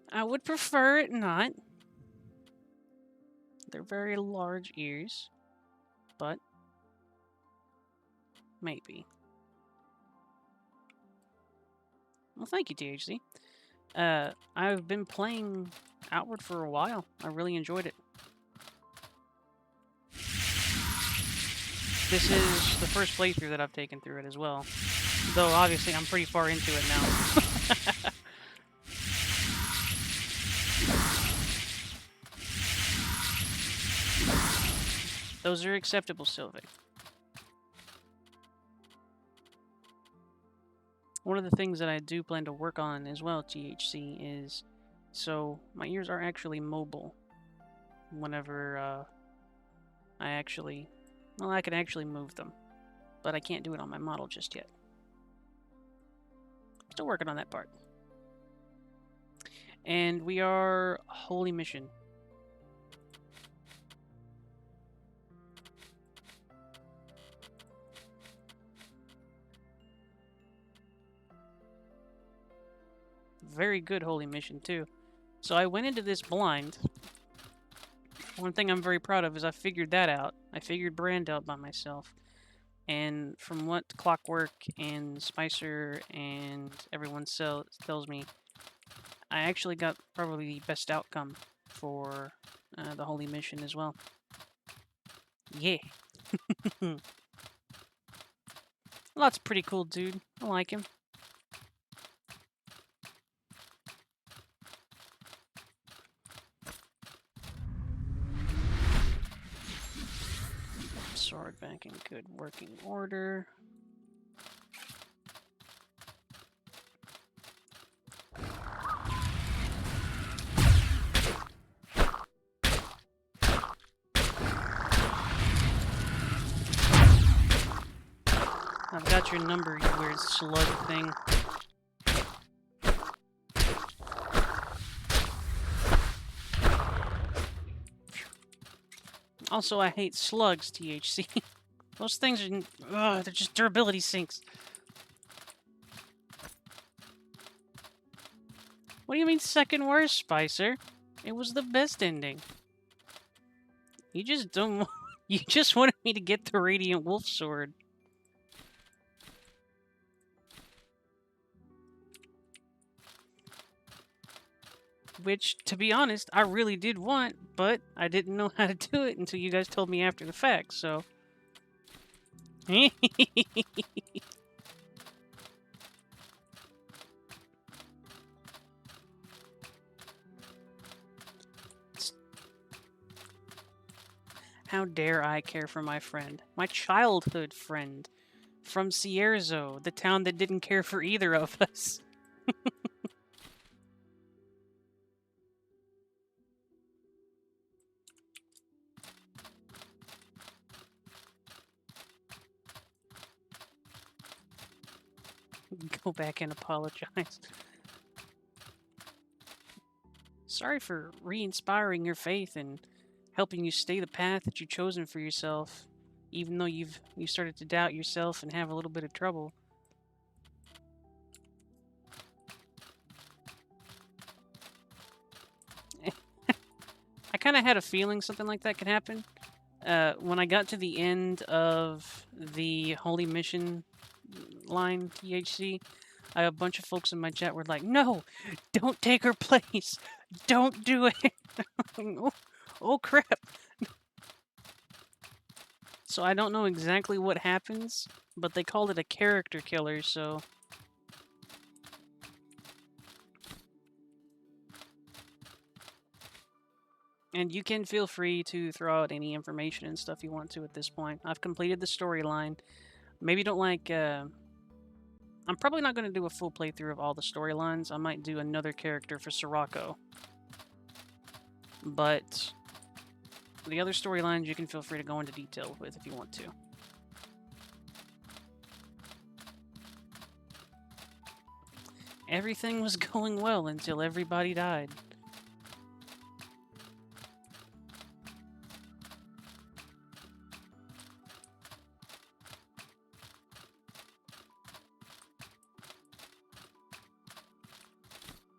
I would prefer it not. They're very large ears, but maybe. Well, thank you, THC. I've been playing Outward for a while. I really enjoyed it. This is the first playthrough that I've taken through it as well. Though, obviously, I'm pretty far into it now. Those are acceptable, Sylvie. One of the things that I do plan to work on as well, THC, is so my ears are actually mobile whenever I actually, well, I can actually move them, but I can't do it on my model just yet. Still working on that part. And we are Holy Mission. Very good Holy Mission, too. So I went into this blind. One thing I'm very proud of is I figured that out. I figured Brand out by myself. And from what Clockwork and Spicer and everyone tells me, I actually got probably the best outcome for the Holy Mission as well. Yeah. Well, that's a pretty cool dude. I like him. Sword back in good working order. I've got your number, you weird slug thing. Also, I hate slugs, THC. Those things are... they're just durability sinks. What do you mean second worst, Spicer? It was the best ending. You just don't... You just wanted me to get the Radiant Wolf Sword. Which, to be honest, I really did want, but I didn't know how to do it until you guys told me after the fact, so... How dare I care for my friend? My childhood friend. From Cierzo, the town that didn't care for either of us. Go back and apologize. Sorry for re-inspiring your faith and helping you stay the path that you've chosen for yourself, even though you started to doubt yourself and have a little bit of trouble. I kind of had a feeling something like that could happen. when I got to the end of the Holy Mission line, THC, I have a bunch of folks in my chat were like, "No, don't take her place. Don't do it." Oh crap. So I don't know exactly what happens, but they called it a character killer, so... And you can feel free to throw out any information and stuff you want to at this point. I've completed the storyline. Maybe don't like... I'm probably not going to do a full playthrough of all the storylines. I might do another character for Sirocco. But the other storylines you can feel free to go into detail with if you want to. Everything was going well until everybody died.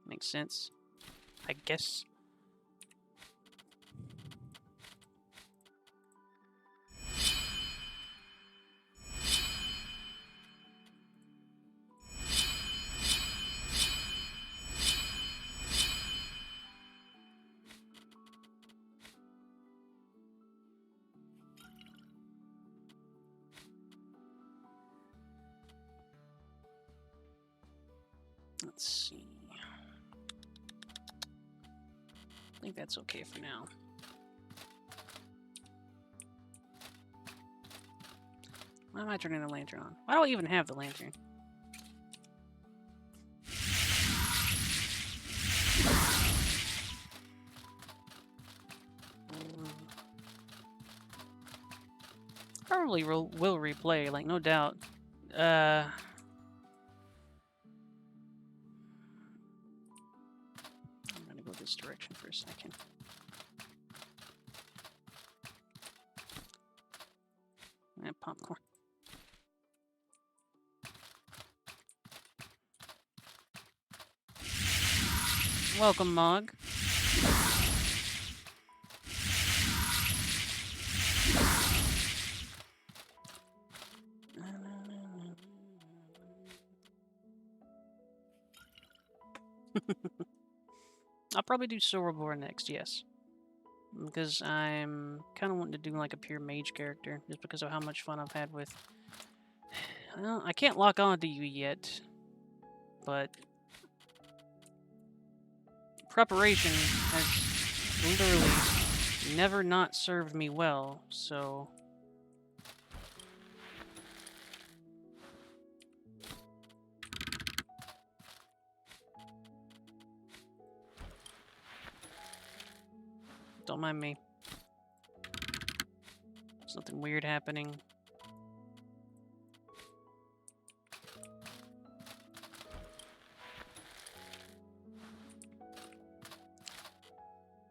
Makes sense, I guess. Let's see. I think that's okay for now. Why am I turning the lantern on? Why do I even have the lantern? Probably will replay, like, no doubt. I'm gonna go this direction for a second. And popcorn. Welcome, Mog. I'll probably do Sorobor next, yes. Because I'm kind of wanting to do like a pure mage character, just because of how much fun I've had with... Well, I can't lock on to you yet, but... Preparation has literally never not served me well, so... Don't mind me. There's nothing weird happening.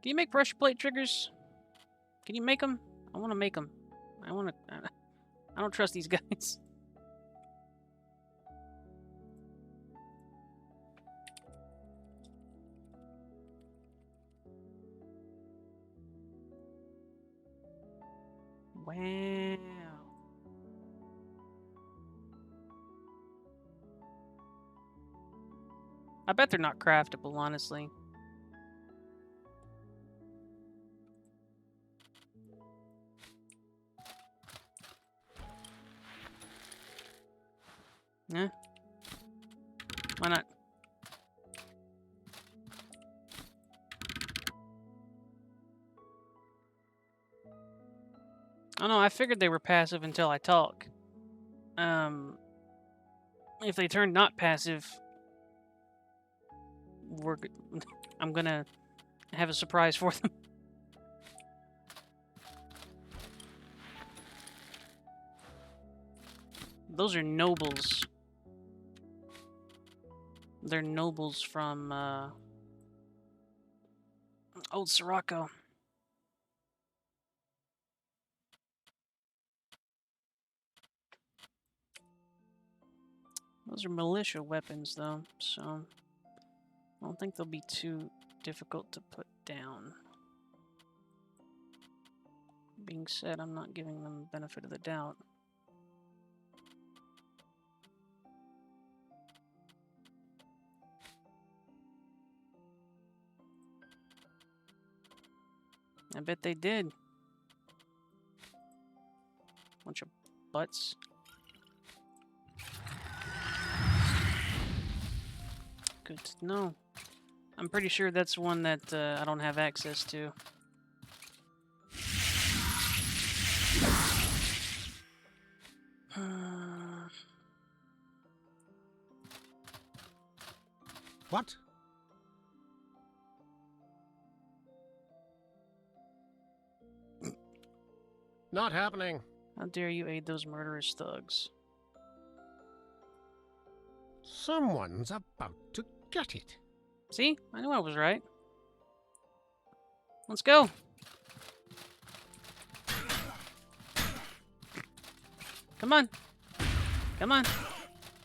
Can you make pressure plate triggers? Can you make them? I want to make them. I don't trust these guys. Wow. I bet they're not craftable, honestly. Yeah. Why not? Oh no, I figured they were passive until I talk. If they turn not passive, I'm gonna have a surprise for them. Those are nobles. They're nobles from Old Sirocco. Those are militia weapons, though, so I don't think they'll be too difficult to put down. being said, I'm not giving them the benefit of the doubt. I bet they did. Bunch of butts. Good to know. I'm pretty sure that's one that I don't have access to. What? Not happening. How dare you aid those murderous thugs? Someone's about to get it. See? I knew I was right. Let's go. Come on. Come on.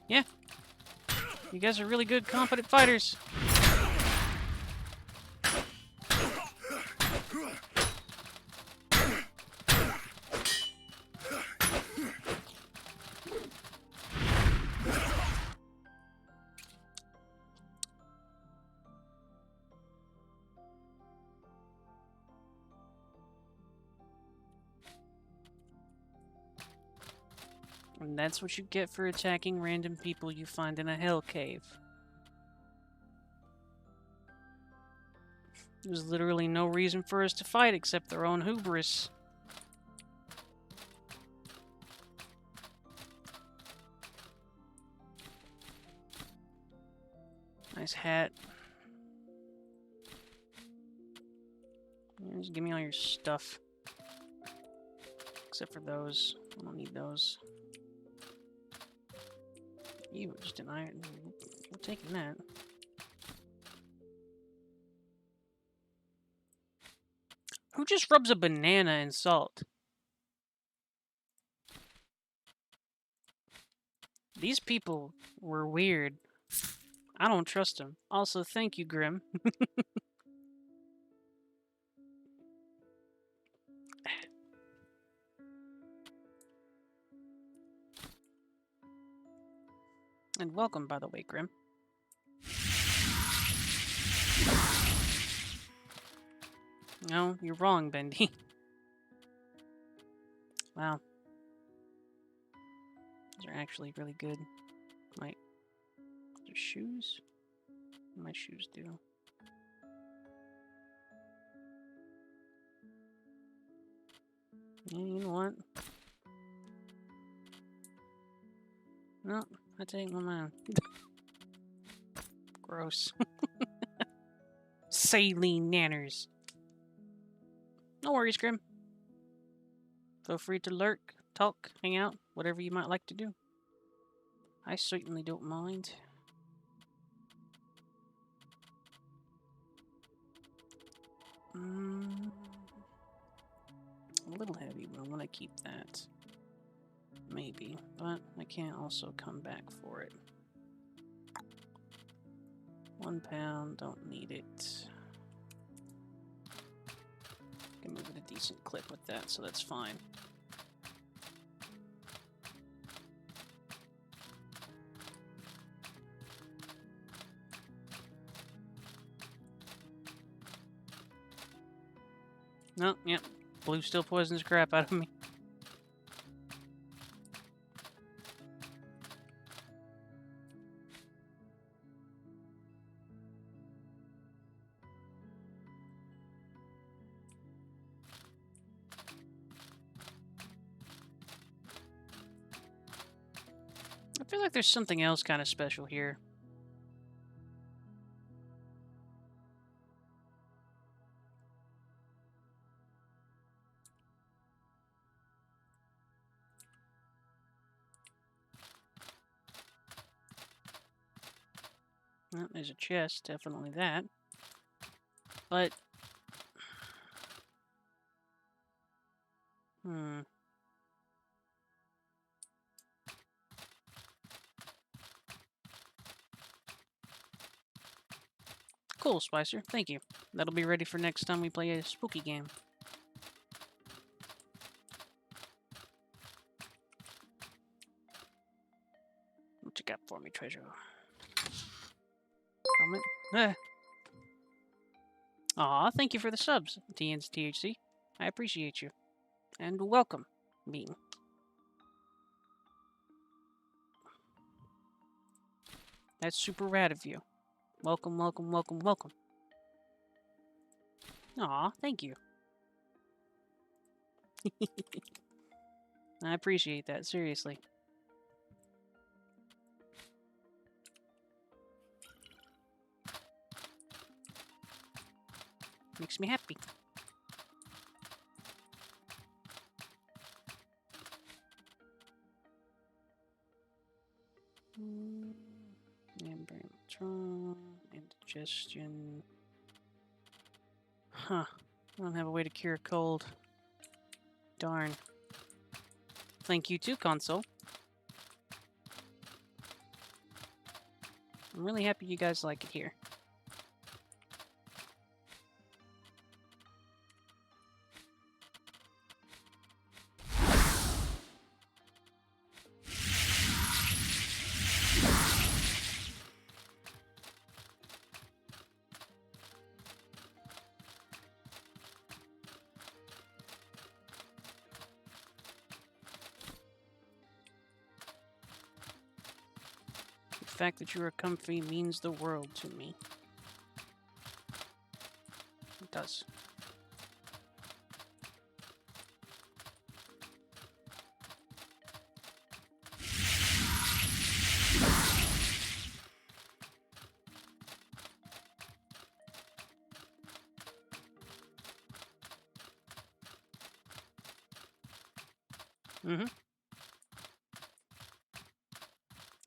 Yeah. You guys are really good, competent fighters. And that's what you get for attacking random people you find in a hell cave. There's literally no reason for us to fight except their own hubris. Nice hat. Just give me all your stuff. Except for those. I don't need those. You just an iron. We're taking that. Who just rubs a banana in salt? These people were weird. I don't trust them. Also, thank you, Grim. And welcome, by the way, Grim. No, you're wrong, Bendy. Wow. Those are actually really good. Like, their shoes? What do my shoes do? Yeah, you know what? No, I take my man. Gross. Saline nanners. No worries, Grim. Feel free to lurk, talk, hang out, whatever you might like to do. I certainly don't mind. A little heavy, but I want to keep that. Maybe, but I can't also come back for it. 1 pound, don't need it. Can move at a decent clip with that, so that's fine. No, yep. Blue still poisons the crap out of me. I feel like there's something else kind of special here. Well, there's a chest, definitely that. But... Cool, Spicer. Thank you. That'll be ready for next time we play a spooky game. What you got for me, treasure? Helmet? Aw, thank you for the subs, TN's THC. I appreciate you. And welcome, Bean. That's super rad of you. Welcome, welcome, welcome, welcome. Aw, thank you. I appreciate that, seriously. Makes me happy. Indigestion. Huh. I don't have a way to cure a cold. Darn. Thank you too, console. I'm really happy you guys like it here. The fact that you are comfy means the world to me. It does.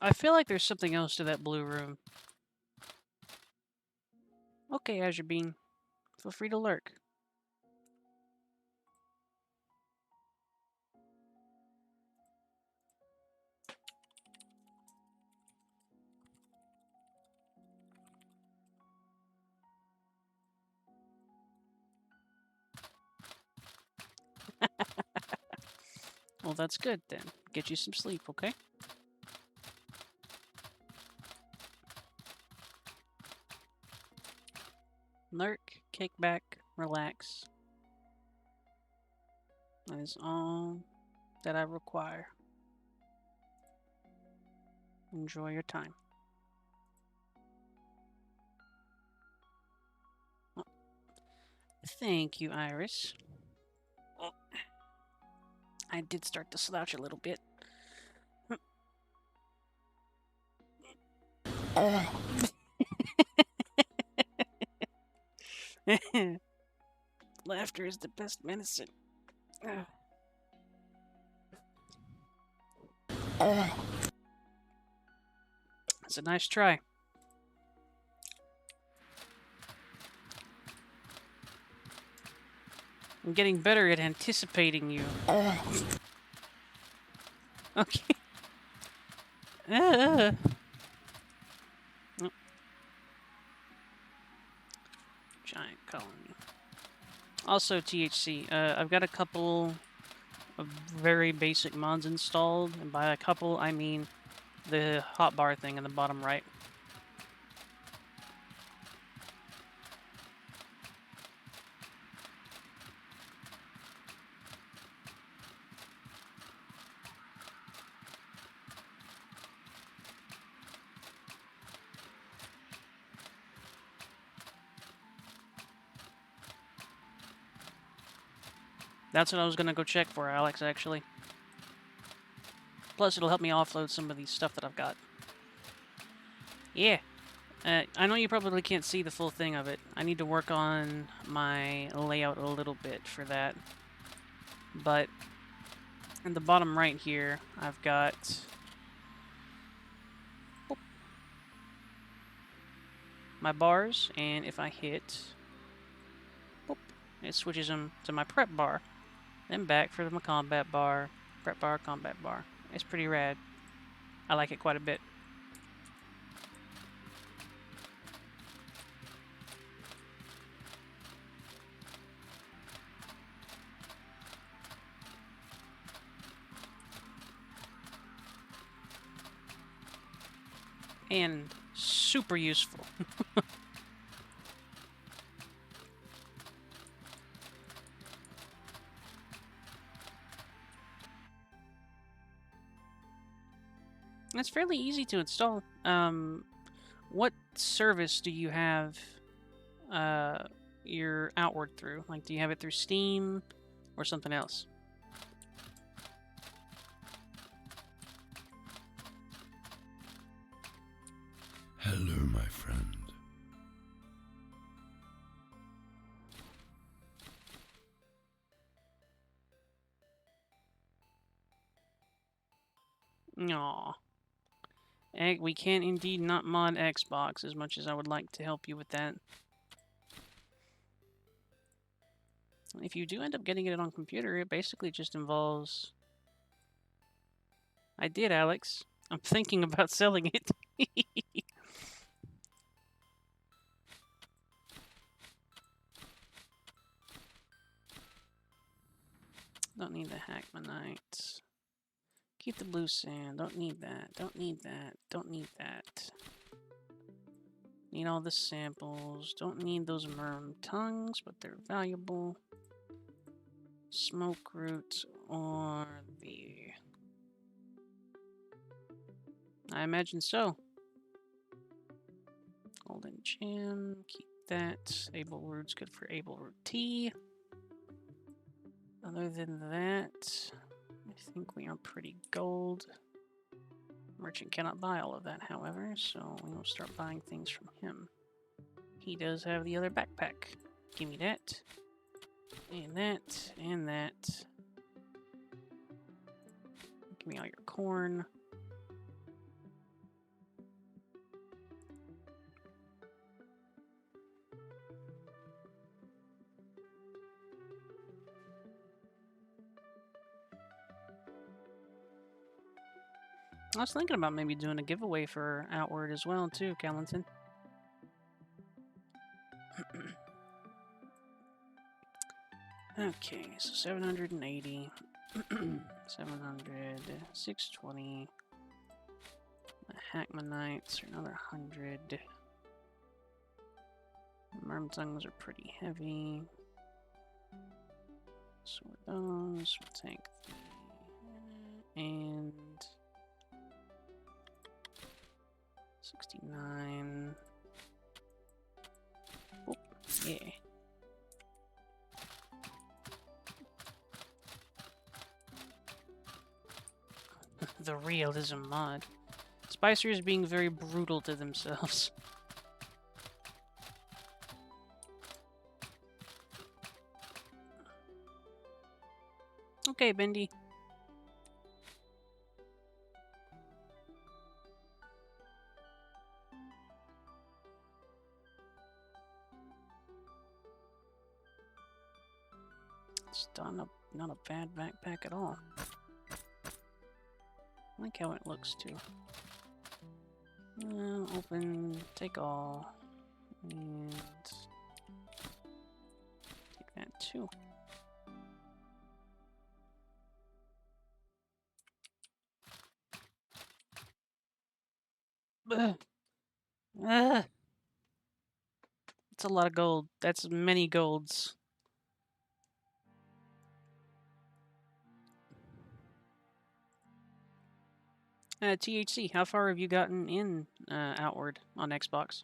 I feel like there's something else to that blue room. Okay, Azure Bean. Feel free to lurk. Well, that's good then. Get you some sleep, okay? Lurk, kick back, relax. That is all that I require. Enjoy your time. Oh. Thank you, Iris. Oh. I did start to slouch a little bit. Laughter is the best medicine. It's a nice try. I'm getting better at anticipating you. Okay. Oh. Giant colony. Also, THC. I've got a couple of very basic mods installed, and by a couple, I mean the hotbar thing in the bottom right. That's what I was gonna go check for, Alex, actually. Plus, it'll help me offload some of these stuff that I've got. Yeah. I know you probably can't see the full thing of it. I need to work on my layout a little bit for that. But in the bottom right here, I've got... Oh, my bars, and if I hit... Oh, it switches them to my prep bar. Then back for my combat bar, prep bar, combat bar. It's pretty rad. I like it quite a bit. and super useful. It's fairly easy to install. What service do you have your Outward through? Like, do you have it through Steam or something else? Hello, my friend. Aw. Egg, we can indeed not mod Xbox as much as I would like to help you with that. If you do end up getting it on computer, it basically just involves... I did, Alex. I'm thinking about selling it. Don't need the Hackmanite. Keep the blue sand. Don't need that. Don't need that. Don't need that. Need all the samples. Don't need those merm tongues, but they're valuable. Smoke root or the... I imagine so. Golden gem. Keep that. Able root's good for able root tea. Other than that, I think we are pretty gold. Merchant cannot buy all of that, however, so we will start buying things from him. He does have the other backpack. Give me that. And that. And that. Give me all your corn. I was thinking about maybe doing a giveaway for Outward as well, too, Callington. Okay, so 780, 700, 620. The Hackmanites are another 100. Mermtongues are pretty heavy. So with those, we'll take 3 and 69. Oh, yeah. The realism mod. Spicers being very brutal to themselves. Okay, Bendy. It's not a bad backpack at all. I like how it looks too. Open, take all, and take that too. It's a lot of gold. That's many golds. THC, how far have you gotten in Outward on Xbox?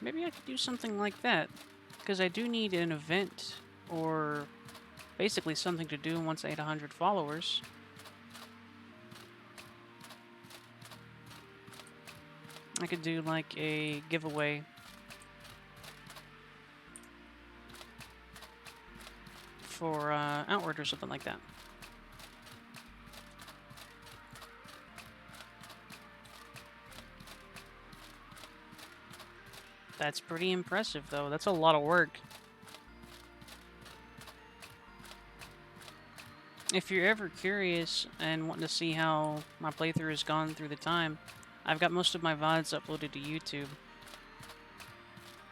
Maybe I could do something like that, because I do need an event, or basically something to do once I hit 100 followers. I could do like a giveaway. for Outward or something like that. That's pretty impressive, though. That's a lot of work. If you're ever curious and wanting to see how my playthrough has gone through the time, I've got most of my VODs uploaded to YouTube.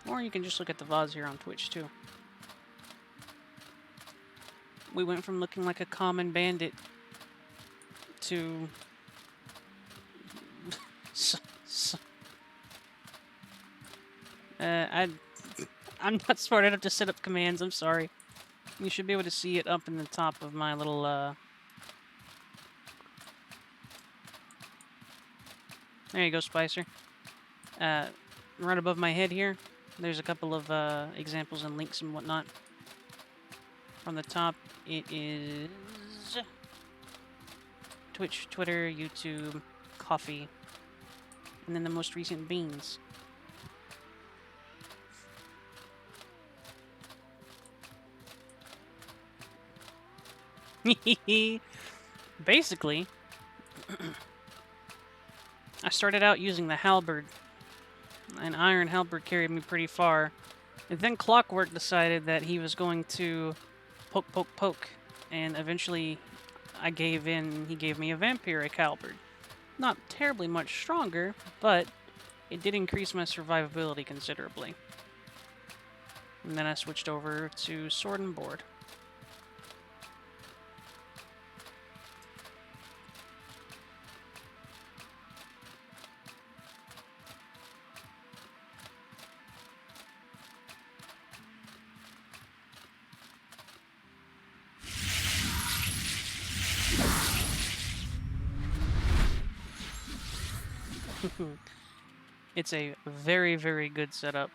Or you can just look at the VODs here on Twitch, too. We went from looking like a common bandit to... I'm not smart enough to set up commands, I'm sorry. You should be able to see it up in the top of my little, There you go, Spicer. Right above my head here, there's a couple of, examples and links and whatnot. From the top, it is... Twitch, Twitter, YouTube, Coffee, and then the most recent beans. Basically, I started out using the halberd. An iron halberd carried me pretty far. And then Clockwork decided that he was going to poke, poke, poke. And eventually, I gave in, and he gave me a vampiric halberd. Not terribly much stronger, but it did increase my survivability considerably. And then I switched over to sword and board. It's a very, very good setup.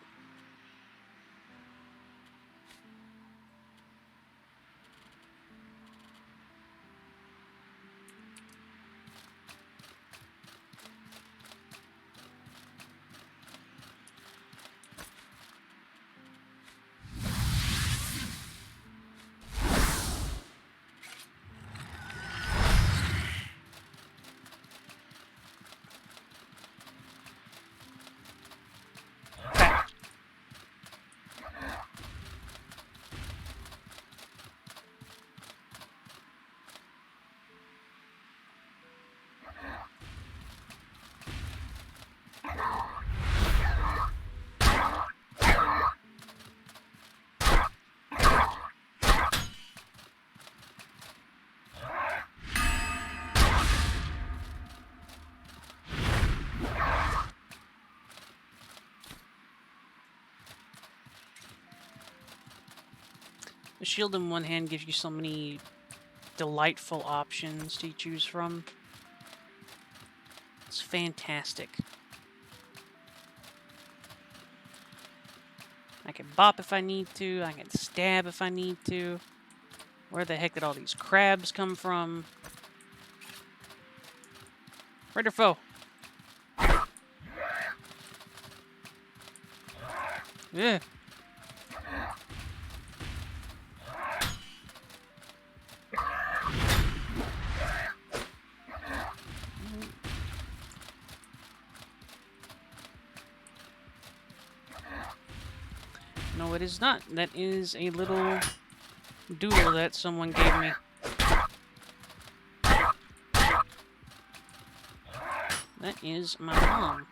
The shield in one hand gives you so many delightful options to choose from. It's fantastic. I can bop if I need to, I can stab if I need to. Where the heck did all these crabs come from? Friend or foe? Yeah. No, it is not. That is a little doodle that someone gave me. That is my mom.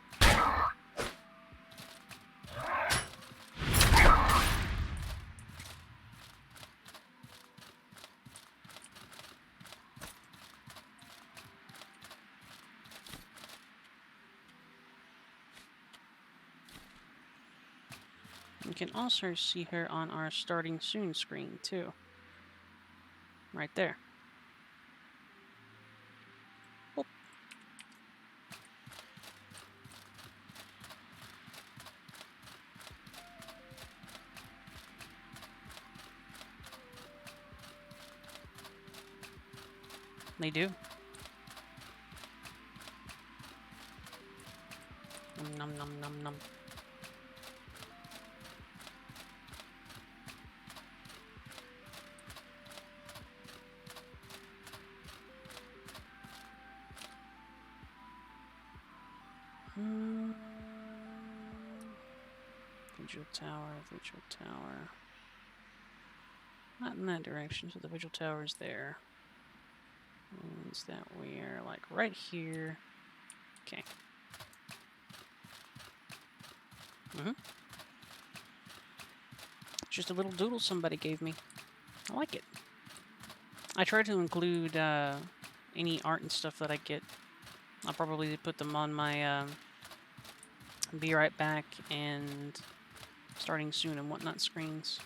You can also see her on our starting soon screen, too. Right there. Oh. They do. Nom nom nom nom. Vigil tower, vigil tower. Not in that direction, so the vigil tower is there. Means that we're like right here. Okay. Just a little doodle somebody gave me. I like it. I try to include any art and stuff that I get. I'll probably put them on my Be Right Back and Starting Soon and Whatnot screens.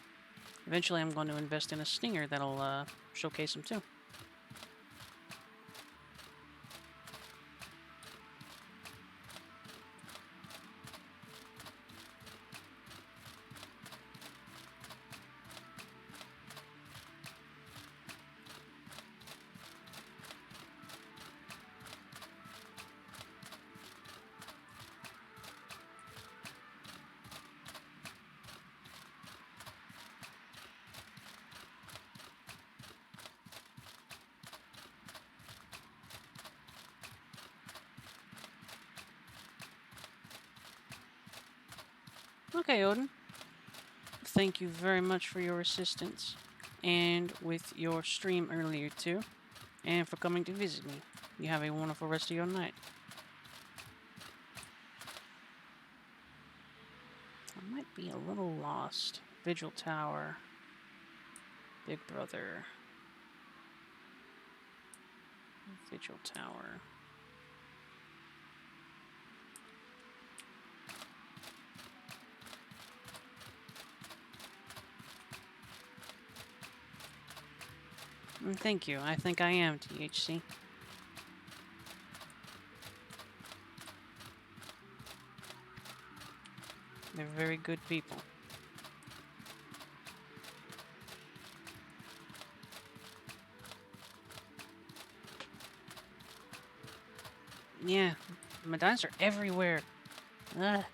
Eventually I'm going to invest in a stinger that'll showcase them too. Okay, Odin. Thank you very much for your assistance, and with your stream earlier too, and for coming to visit me. You have a wonderful rest of your night. I might be a little lost. Vigil Tower. Big Brother. Vigil Tower. Thank you. I think I am, THC. They're very good people. Yeah, my dice are everywhere. Ugh.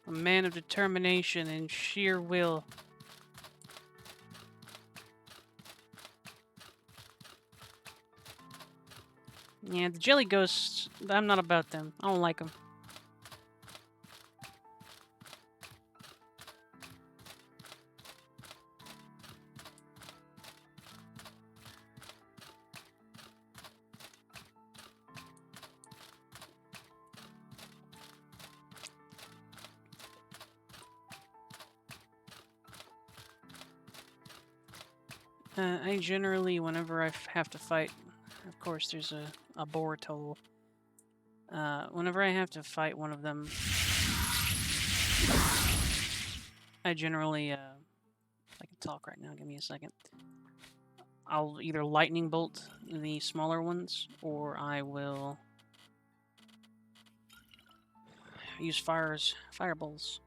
A man of determination and sheer will. Yeah, the jelly ghosts, I'm not about them. I don't like them. I generally, whenever I have to fight, of course there's a boar toll. Whenever I have to fight one of them, I generally, I can talk right now, give me a second. I'll either lightning bolt the smaller ones, or I will use fireballs.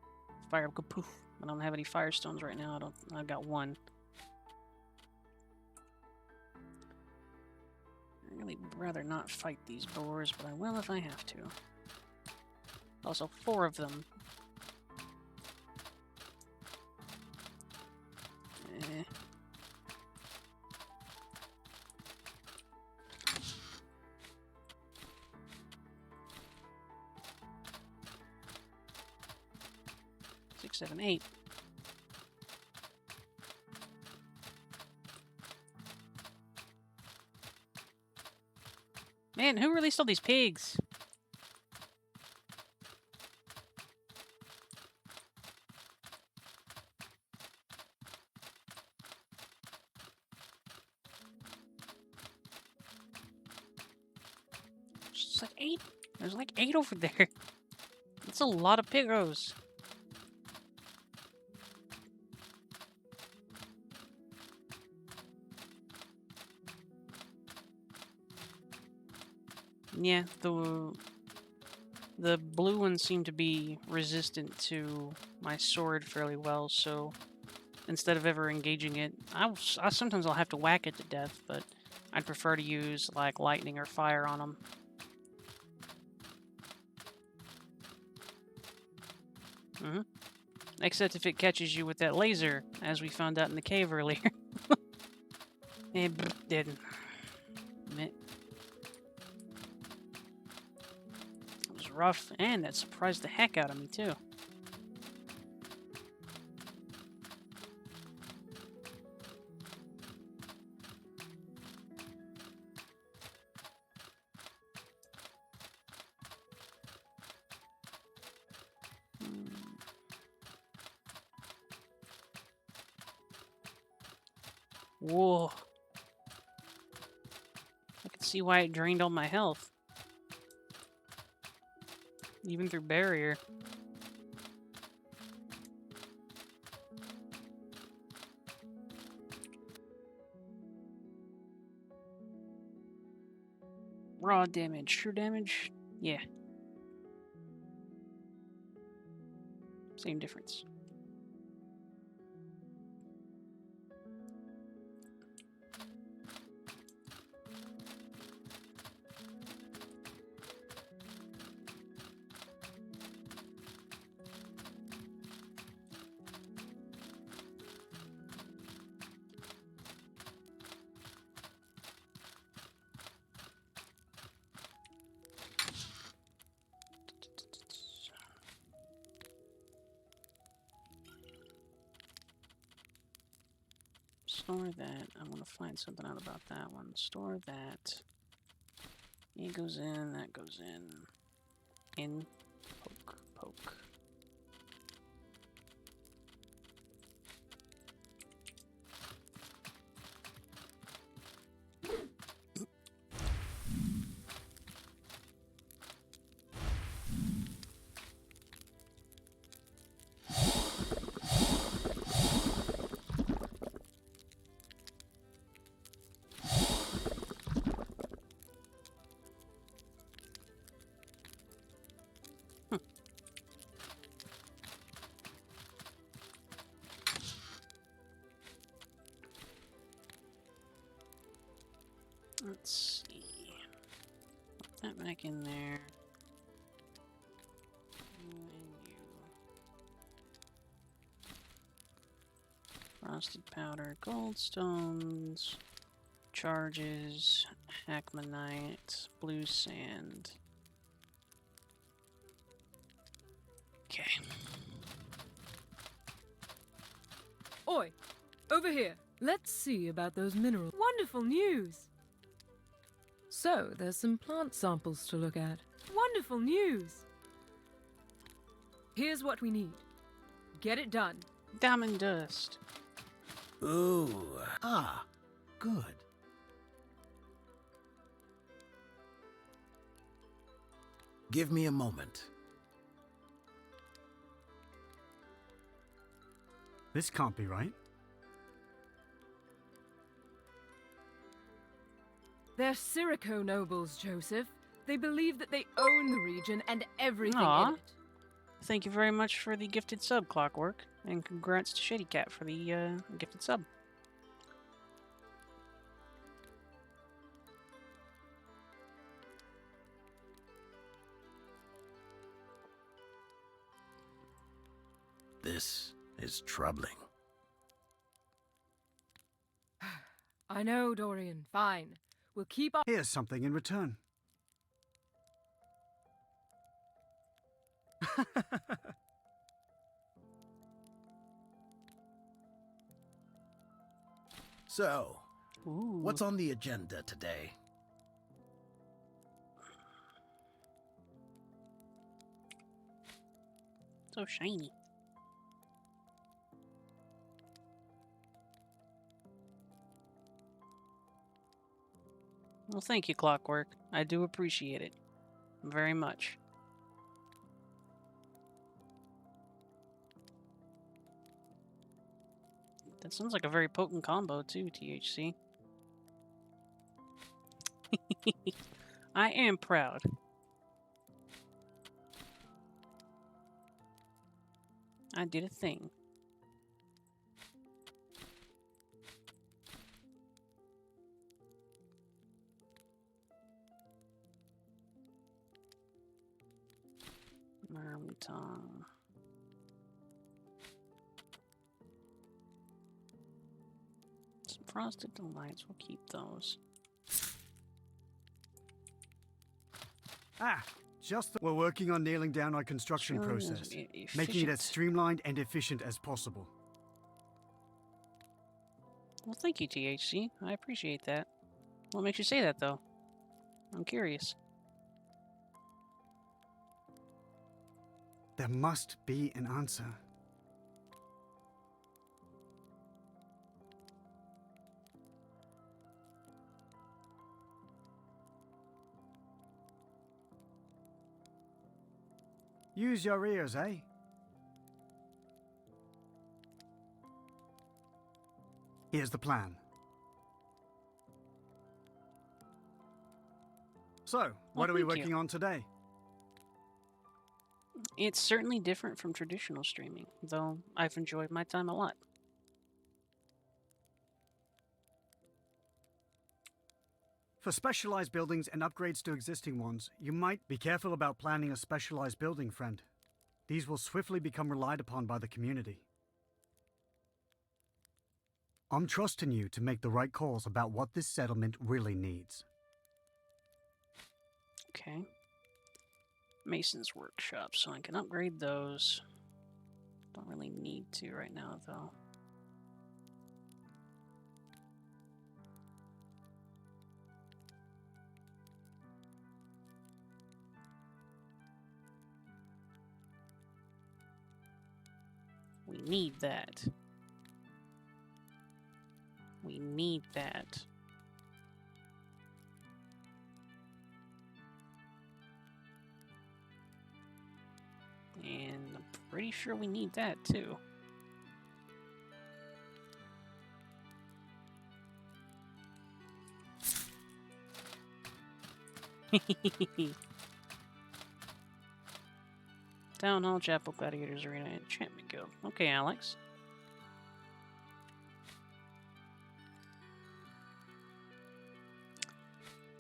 Fire kapoof. I don't have any firestones right now. I've got one. I'd really rather not fight these boars, but I will if I have to. Also, 4 of them. Eh. Six, 7, 8. Man, who released all these pigs? It's like 8. There's like 8 over there. That's a lot of pigos. Yeah, the blue ones seem to be resistant to my sword fairly well, so instead of ever engaging it. Sometimes I'll have to whack it to death, but I'd prefer to use like lightning or fire on them. Except if it catches you with that laser, as we found out in the cave earlier. It didn't. It was rough, and that surprised the heck out of me, too. Whoa. I can see why it drained all my health. Even through barrier. Raw damage. True damage? Yeah. Same difference. Store that. I want to find something out about that one. Store that. It goes in, that goes in. In. Poke, poke. Let's see. Put that back in there. You and you. Frosted powder, goldstones, charges, hackmanite, blue sand. Okay. Oi! Over here! Let's see about those minerals. Wonderful news! So, there's some plant samples to look at. Wonderful news! Here's what we need. Get it done. Diamond dust. Ooh. Good. Give me a moment. This can't be right. They're Sirico nobles, Joseph. They believe that they own the region and everything Aw. in it. Thank you very much for the gifted sub, Clockwork. And congrats to Shady Cat for the gifted sub. This is troubling. I know, Dorian. Fine. We'll keep our... Here's something in return. So, Ooh. what's on the agenda today? So shiny. Well, thank you, Clockwork. I do appreciate it. Very much. That sounds like a very potent combo, too, THC. I am proud. I did a thing. tongue. Some frosted delights. We'll keep those. Ah, we're working on nailing down our construction Sure is process, making it as efficient. streamlined and efficient as possible. Well, thank you, THC. I appreciate that. What makes you say that, though? I'm curious. There must be an answer. Use your ears, eh? Here's the plan. So, what are we thank you. working on today? It's certainly different from traditional streaming, though I've enjoyed my time a lot. For specialized buildings and upgrades to existing ones, you might be careful about planning a specialized building, friend. These will swiftly become relied upon by the community. I'm trusting you to make the right calls about what this settlement really needs. Okay. Mason's workshop, so I can upgrade those. Don't really need to right now, though. We need that. We need that. And I'm pretty sure we need that too. Town Hall, Chapel, Gladiators Arena, Enchantment Guild. Okay, Alex.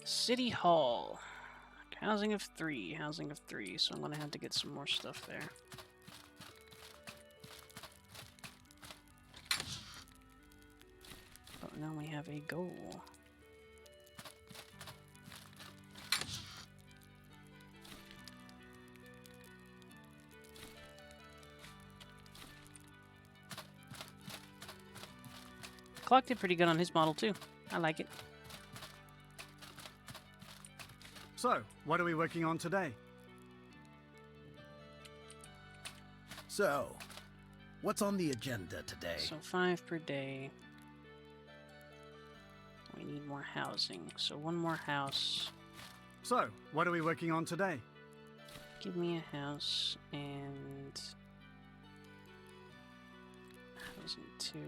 City Hall. Housing of 3. Housing of 3. So I'm going to have to get some more stuff there. But now we have a goal. Clock did pretty good on his model too. I like it. So, what are we working on today? So, what's on the agenda today? So 5 per day. We need more housing. So 1 more house. So, what are we working on today? Give me a house and housing 2.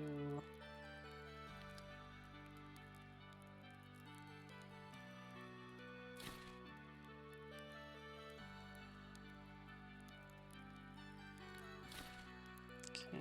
Okay.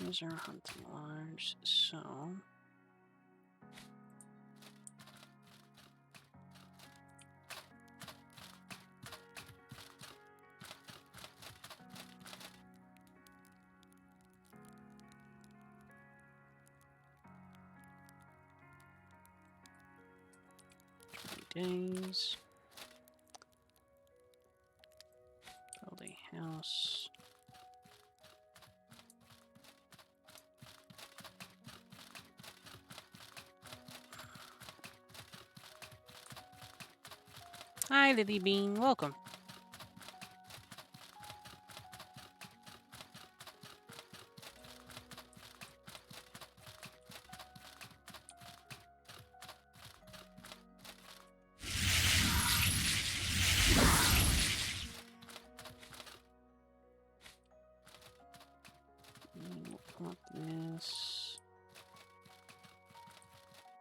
These are hunting lodge, so days. Build a house. Hi, Lily Bean. Welcome. Want this.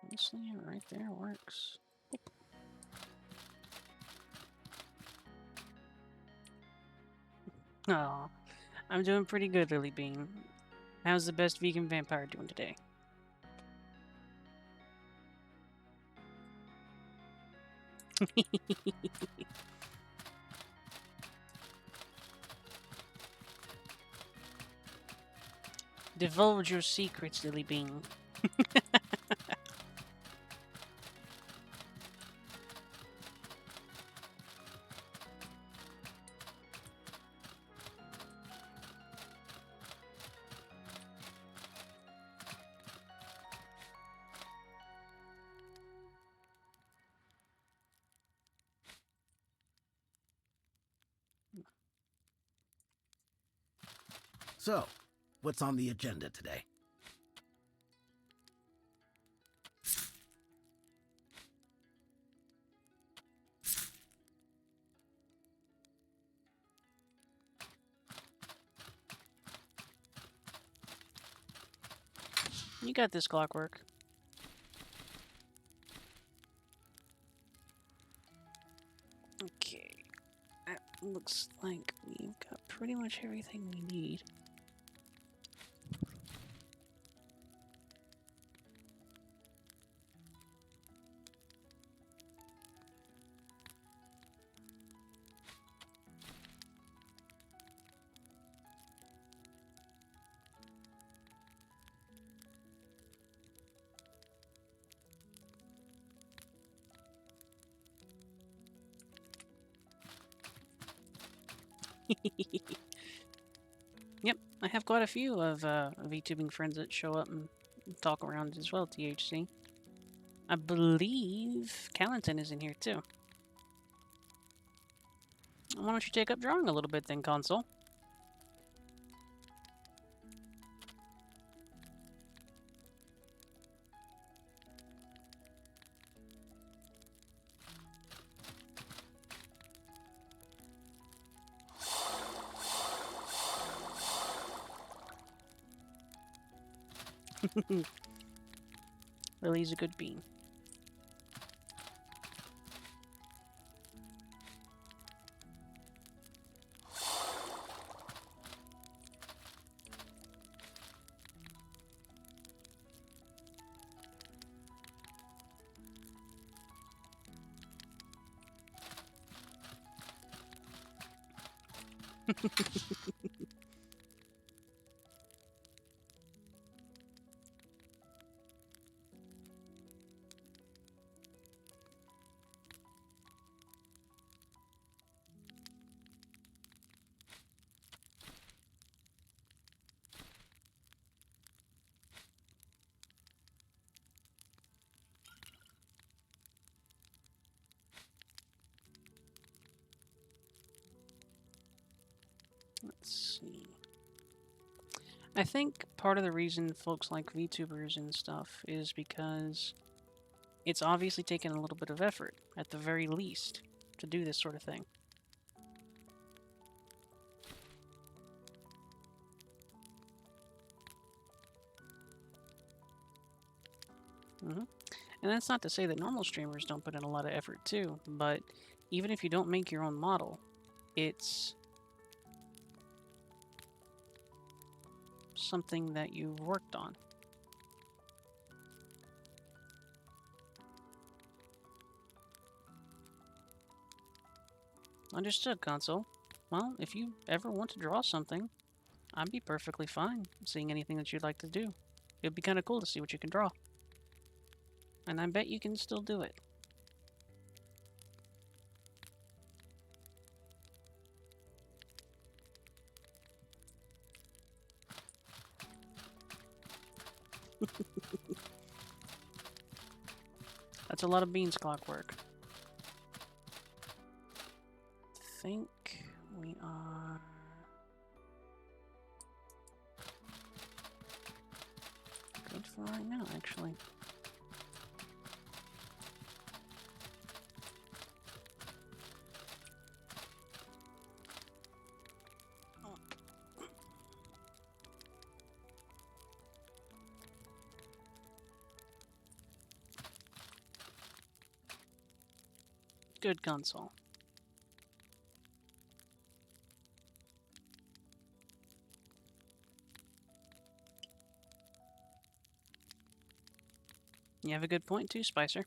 Honestly, right there works. Oh, I'm doing pretty good, Lily Bean. How's the best vegan vampire doing today? Divulge your secrets, Lily Bean. So, what's on the agenda today? You got this, Clockwork. Okay. That looks like we've got pretty much everything we need. Yep, I have quite a few of VTubing friends that show up and talk around as well, THC. I believe Callenton is in here too. Why don't you take up drawing a little bit then, Console? Lily's a good bean. Let's see. I think part of the reason folks like VTubers and stuff is because it's obviously taken a little bit of effort, at the very least, to do this sort of thing. And that's not to say that normal streamers don't put in a lot of effort too, but even if you don't make your own model, it's something that you've worked on. Understood, Console. Well, if you ever want to draw something, I'd be perfectly fine seeing anything that you'd like to do. It'd be kind of cool to see what you can draw. And I bet you can still do it. That's a lot of beans, Clockwork. I think we are... good for right now, actually. Good console. You have a good point too, Spicer.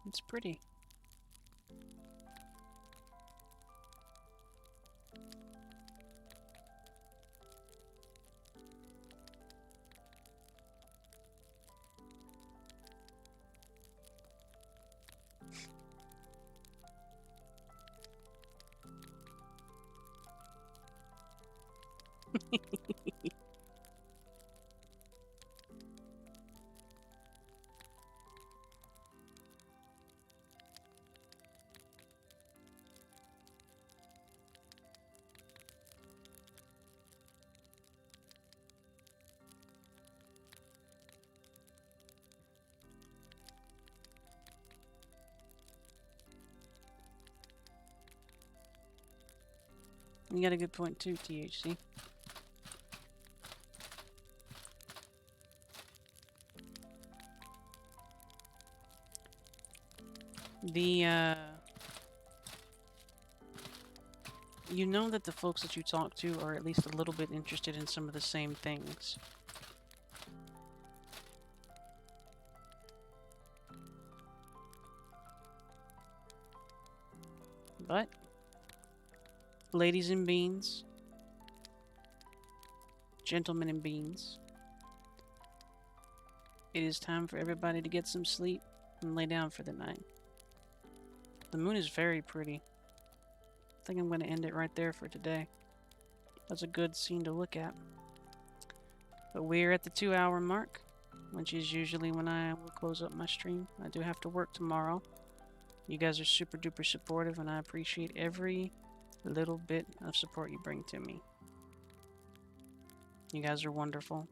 It's pretty. You got a good point too, THC. You know that the folks that you talk to are at least a little bit interested in some of the same things. But, ladies and beans, gentlemen and beans, it is time for everybody to get some sleep and lay down for the night. The moon is very pretty. I think I'm going to end it right there for today. That's a good scene to look at. But we're at the 2-hour mark, which is usually when I will close up my stream. I do have to work tomorrow. You guys are super duper supportive, and I appreciate every little bit of support you bring to me. You guys are wonderful.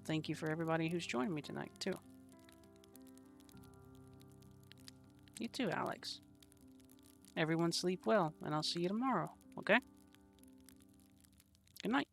Thank you for everybody who's joined me tonight, too. You too, Alex. Everyone sleep well, and I'll see you tomorrow, okay? Good night.